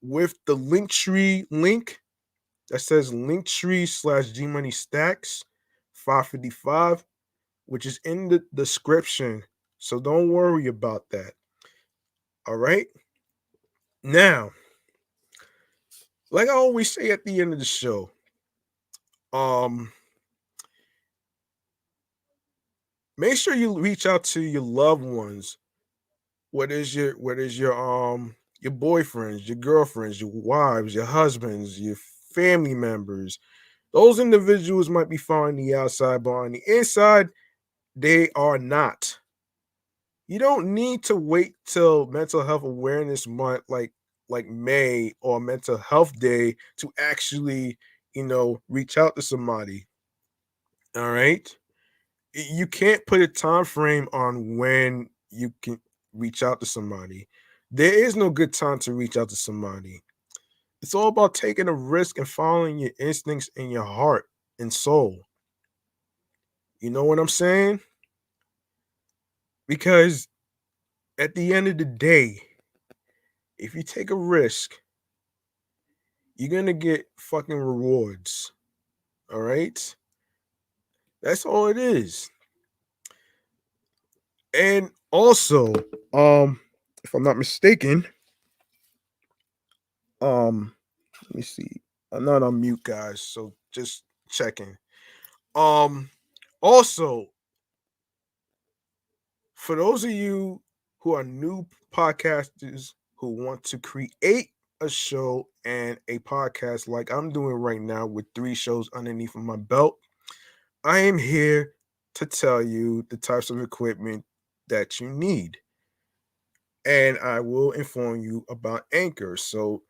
with the Linktree link that says Linktree/G Money Stacks 555, which is in the description. So don't worry about that. All right. Now, like I always say at the end of the show, make sure you reach out to your loved ones. What is your your boyfriends, your girlfriends, your wives, your husbands, your family members. Those individuals might be fine on the outside, but on the inside, they are not. You don't need to wait till Mental Health Awareness Month, like May or Mental Health Day, to actually, reach out to somebody. All right, you can't put a time frame on when you can reach out to somebody. There is no good time to reach out to somebody. It's all about taking a risk and following your instincts and your heart and soul. You know what I'm saying? Because at the end of the day, if you take a risk, you're gonna get fucking rewards. All right? That's all it is. And also, if I'm not mistaken, let me see. I'm not on mute, guys, so just checking. Um, Also, for those of you who are new podcasters who want to create a show and a podcast like I'm doing right now with 3 shows underneath of my belt, I am here to tell you the types of equipment that you need. And I will inform you about Anchor. So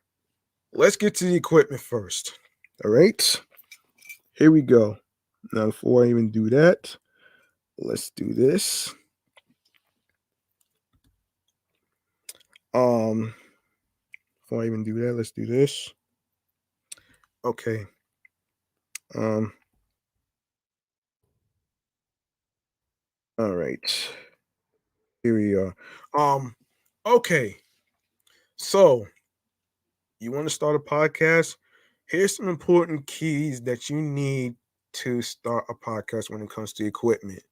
let's get to the equipment first. All right. Here we go. Now, before I even do that, let's do this. Um, Before I even do that, let's do this. Okay. Um, all right. Here we are. Um, okay. So you want to start a podcast? Here's some important keys that you need to start a podcast when it comes to equipment.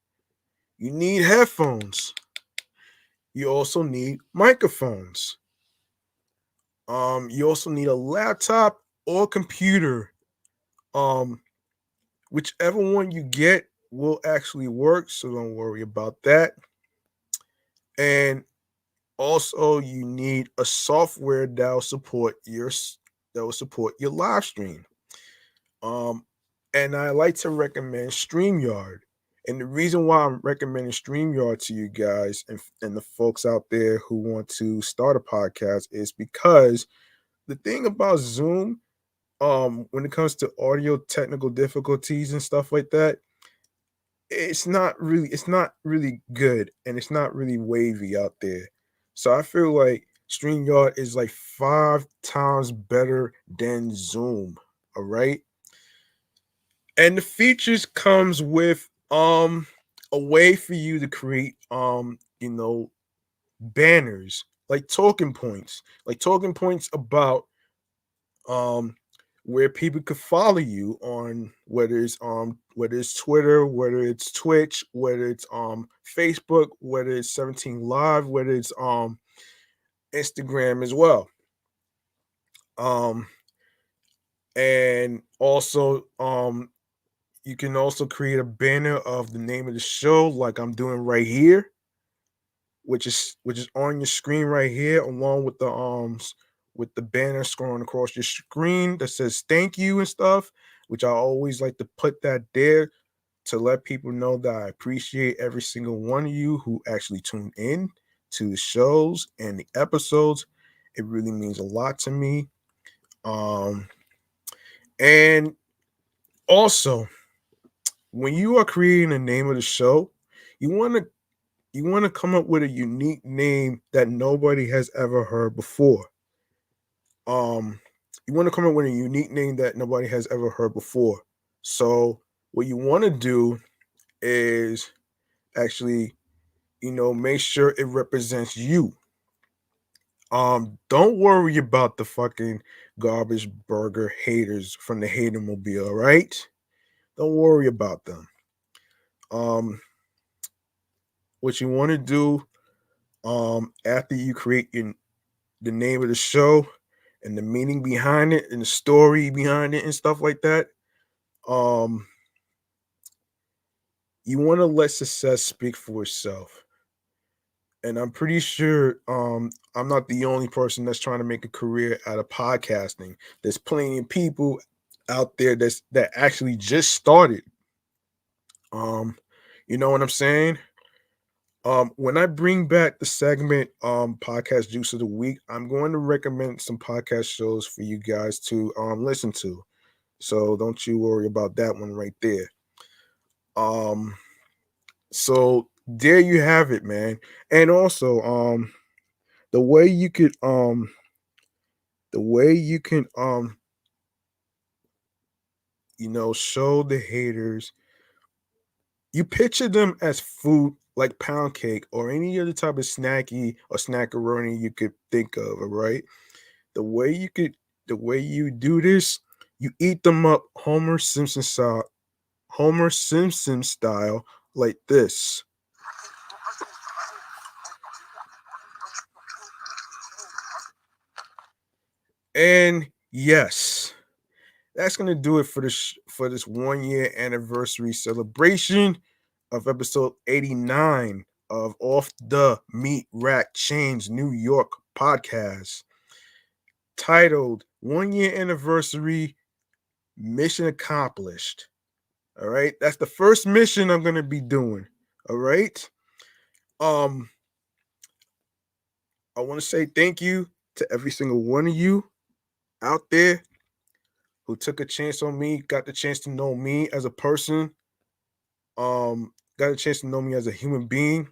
You need headphones. You also need microphones. You also need a laptop or computer. Um, Whichever one you get will actually work, so don't worry about that. And also, you need a software that will support your live stream. Um, and I like to recommend StreamYard. And the reason why I'm recommending StreamYard to you guys and the folks out there who want to start a podcast is because the thing about Zoom, when it comes to audio technical difficulties and stuff like that, it's not really good and it's not really wavy out there. So I feel like StreamYard is like 5 times better than Zoom. All right. And the features comes with a way for you to create banners, like talking points about um where people could follow you on, whether it's Twitter, whether it's Twitch, whether it's Facebook, whether it's 17 Live, whether it's Instagram as well. Um and also you can also create a banner of the name of the show like I'm doing right here, which is on your screen right here, along with with the banner scrolling across your screen that says thank you and stuff, which I always like to put that there to let people know that I appreciate every single one of you who actually tune in to the shows and the episodes. It really means a lot to me. Um and also, when you are creating the name of the show, you want to come up with a unique name that nobody has ever heard before. Um, you want to come up with a unique name that nobody has ever heard before. So what you want to do is actually, make sure it represents you. Don't worry about the fucking garbage burger haters from the hater mobile, right? Don't worry about them. Um, what you want to do after you create the name of the show and the meaning behind it and the story behind it and stuff like that, um, you want to let success speak for itself. And I'm pretty sure I'm not the only person that's trying to make a career out of podcasting. There's plenty of people out there that actually just started. Um, you know what I'm saying? When I bring back the segment podcast juice of the week, I'm going to recommend some podcast shows for you guys to listen to. So don't you worry about that one right there. Um, so there you have it, man. And also, the way you could the way you can show the haters, you picture them as food like pound cake or any other type of snacky or snackaroni you could think of, all right? The way you could the way you do this, you eat them up Homer Simpson style, like this. And yes, that's gonna do it for this 1 year anniversary celebration of episode 89 of Off the Meatrack Chainz New York podcast, titled 1 year anniversary mission accomplished. All right, that's the first mission I'm gonna be doing. All right. Um, I want to say thank you to every single one of you out there who took a chance on me, got the chance to know me as a person, got a chance to know me as a human being,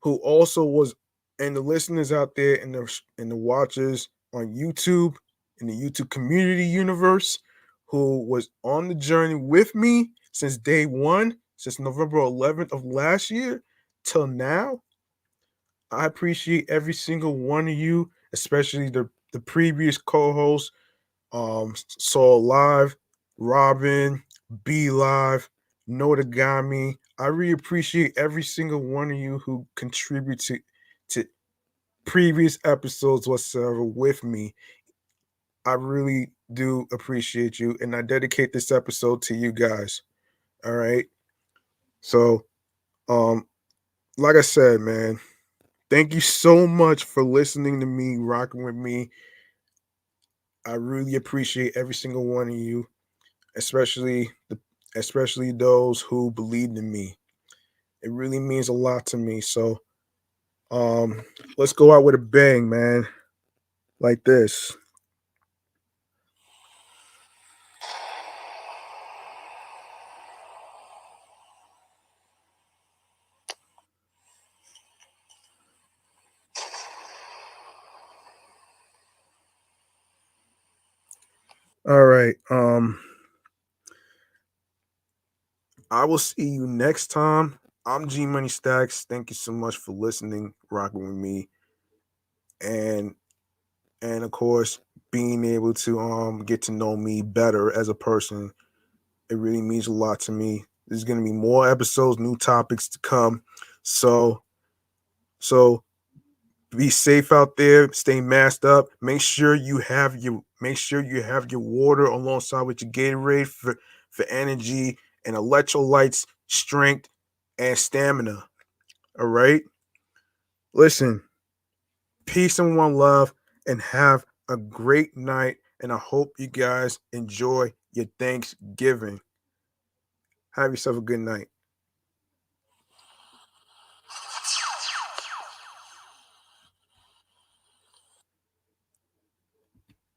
who also was, and the listeners out there and the watchers on YouTube, in the YouTube community universe, who was on the journey with me since day one, since November 11th of last year till now. I appreciate every single one of you, especially the previous co-hosts, Saul Live, Robin, B Live, Notagami. I really appreciate every single one of you who contribute to previous episodes whatsoever with me. I really do appreciate you, and I dedicate this episode to you guys. All right. So, um, like I said, man, thank you so much for listening to me, rocking with me. I really appreciate every single one of you, especially especially those who believed in me. It really means a lot to me. So, um, let's go out with a bang, man, like this. All right. I will see you next time. I'm G Money Stacks. Thank you so much for listening, rocking with me, and of course being able to get to know me better as a person. It really means a lot to me. There's gonna be more episodes, new topics to come. So be safe out there. Stay masked up. Make sure you have your water alongside with your Gatorade for energy and electrolytes, strength, and stamina. All right. Listen, peace and one love, and have a great night. And I hope you guys enjoy your Thanksgiving. Have yourself a good night.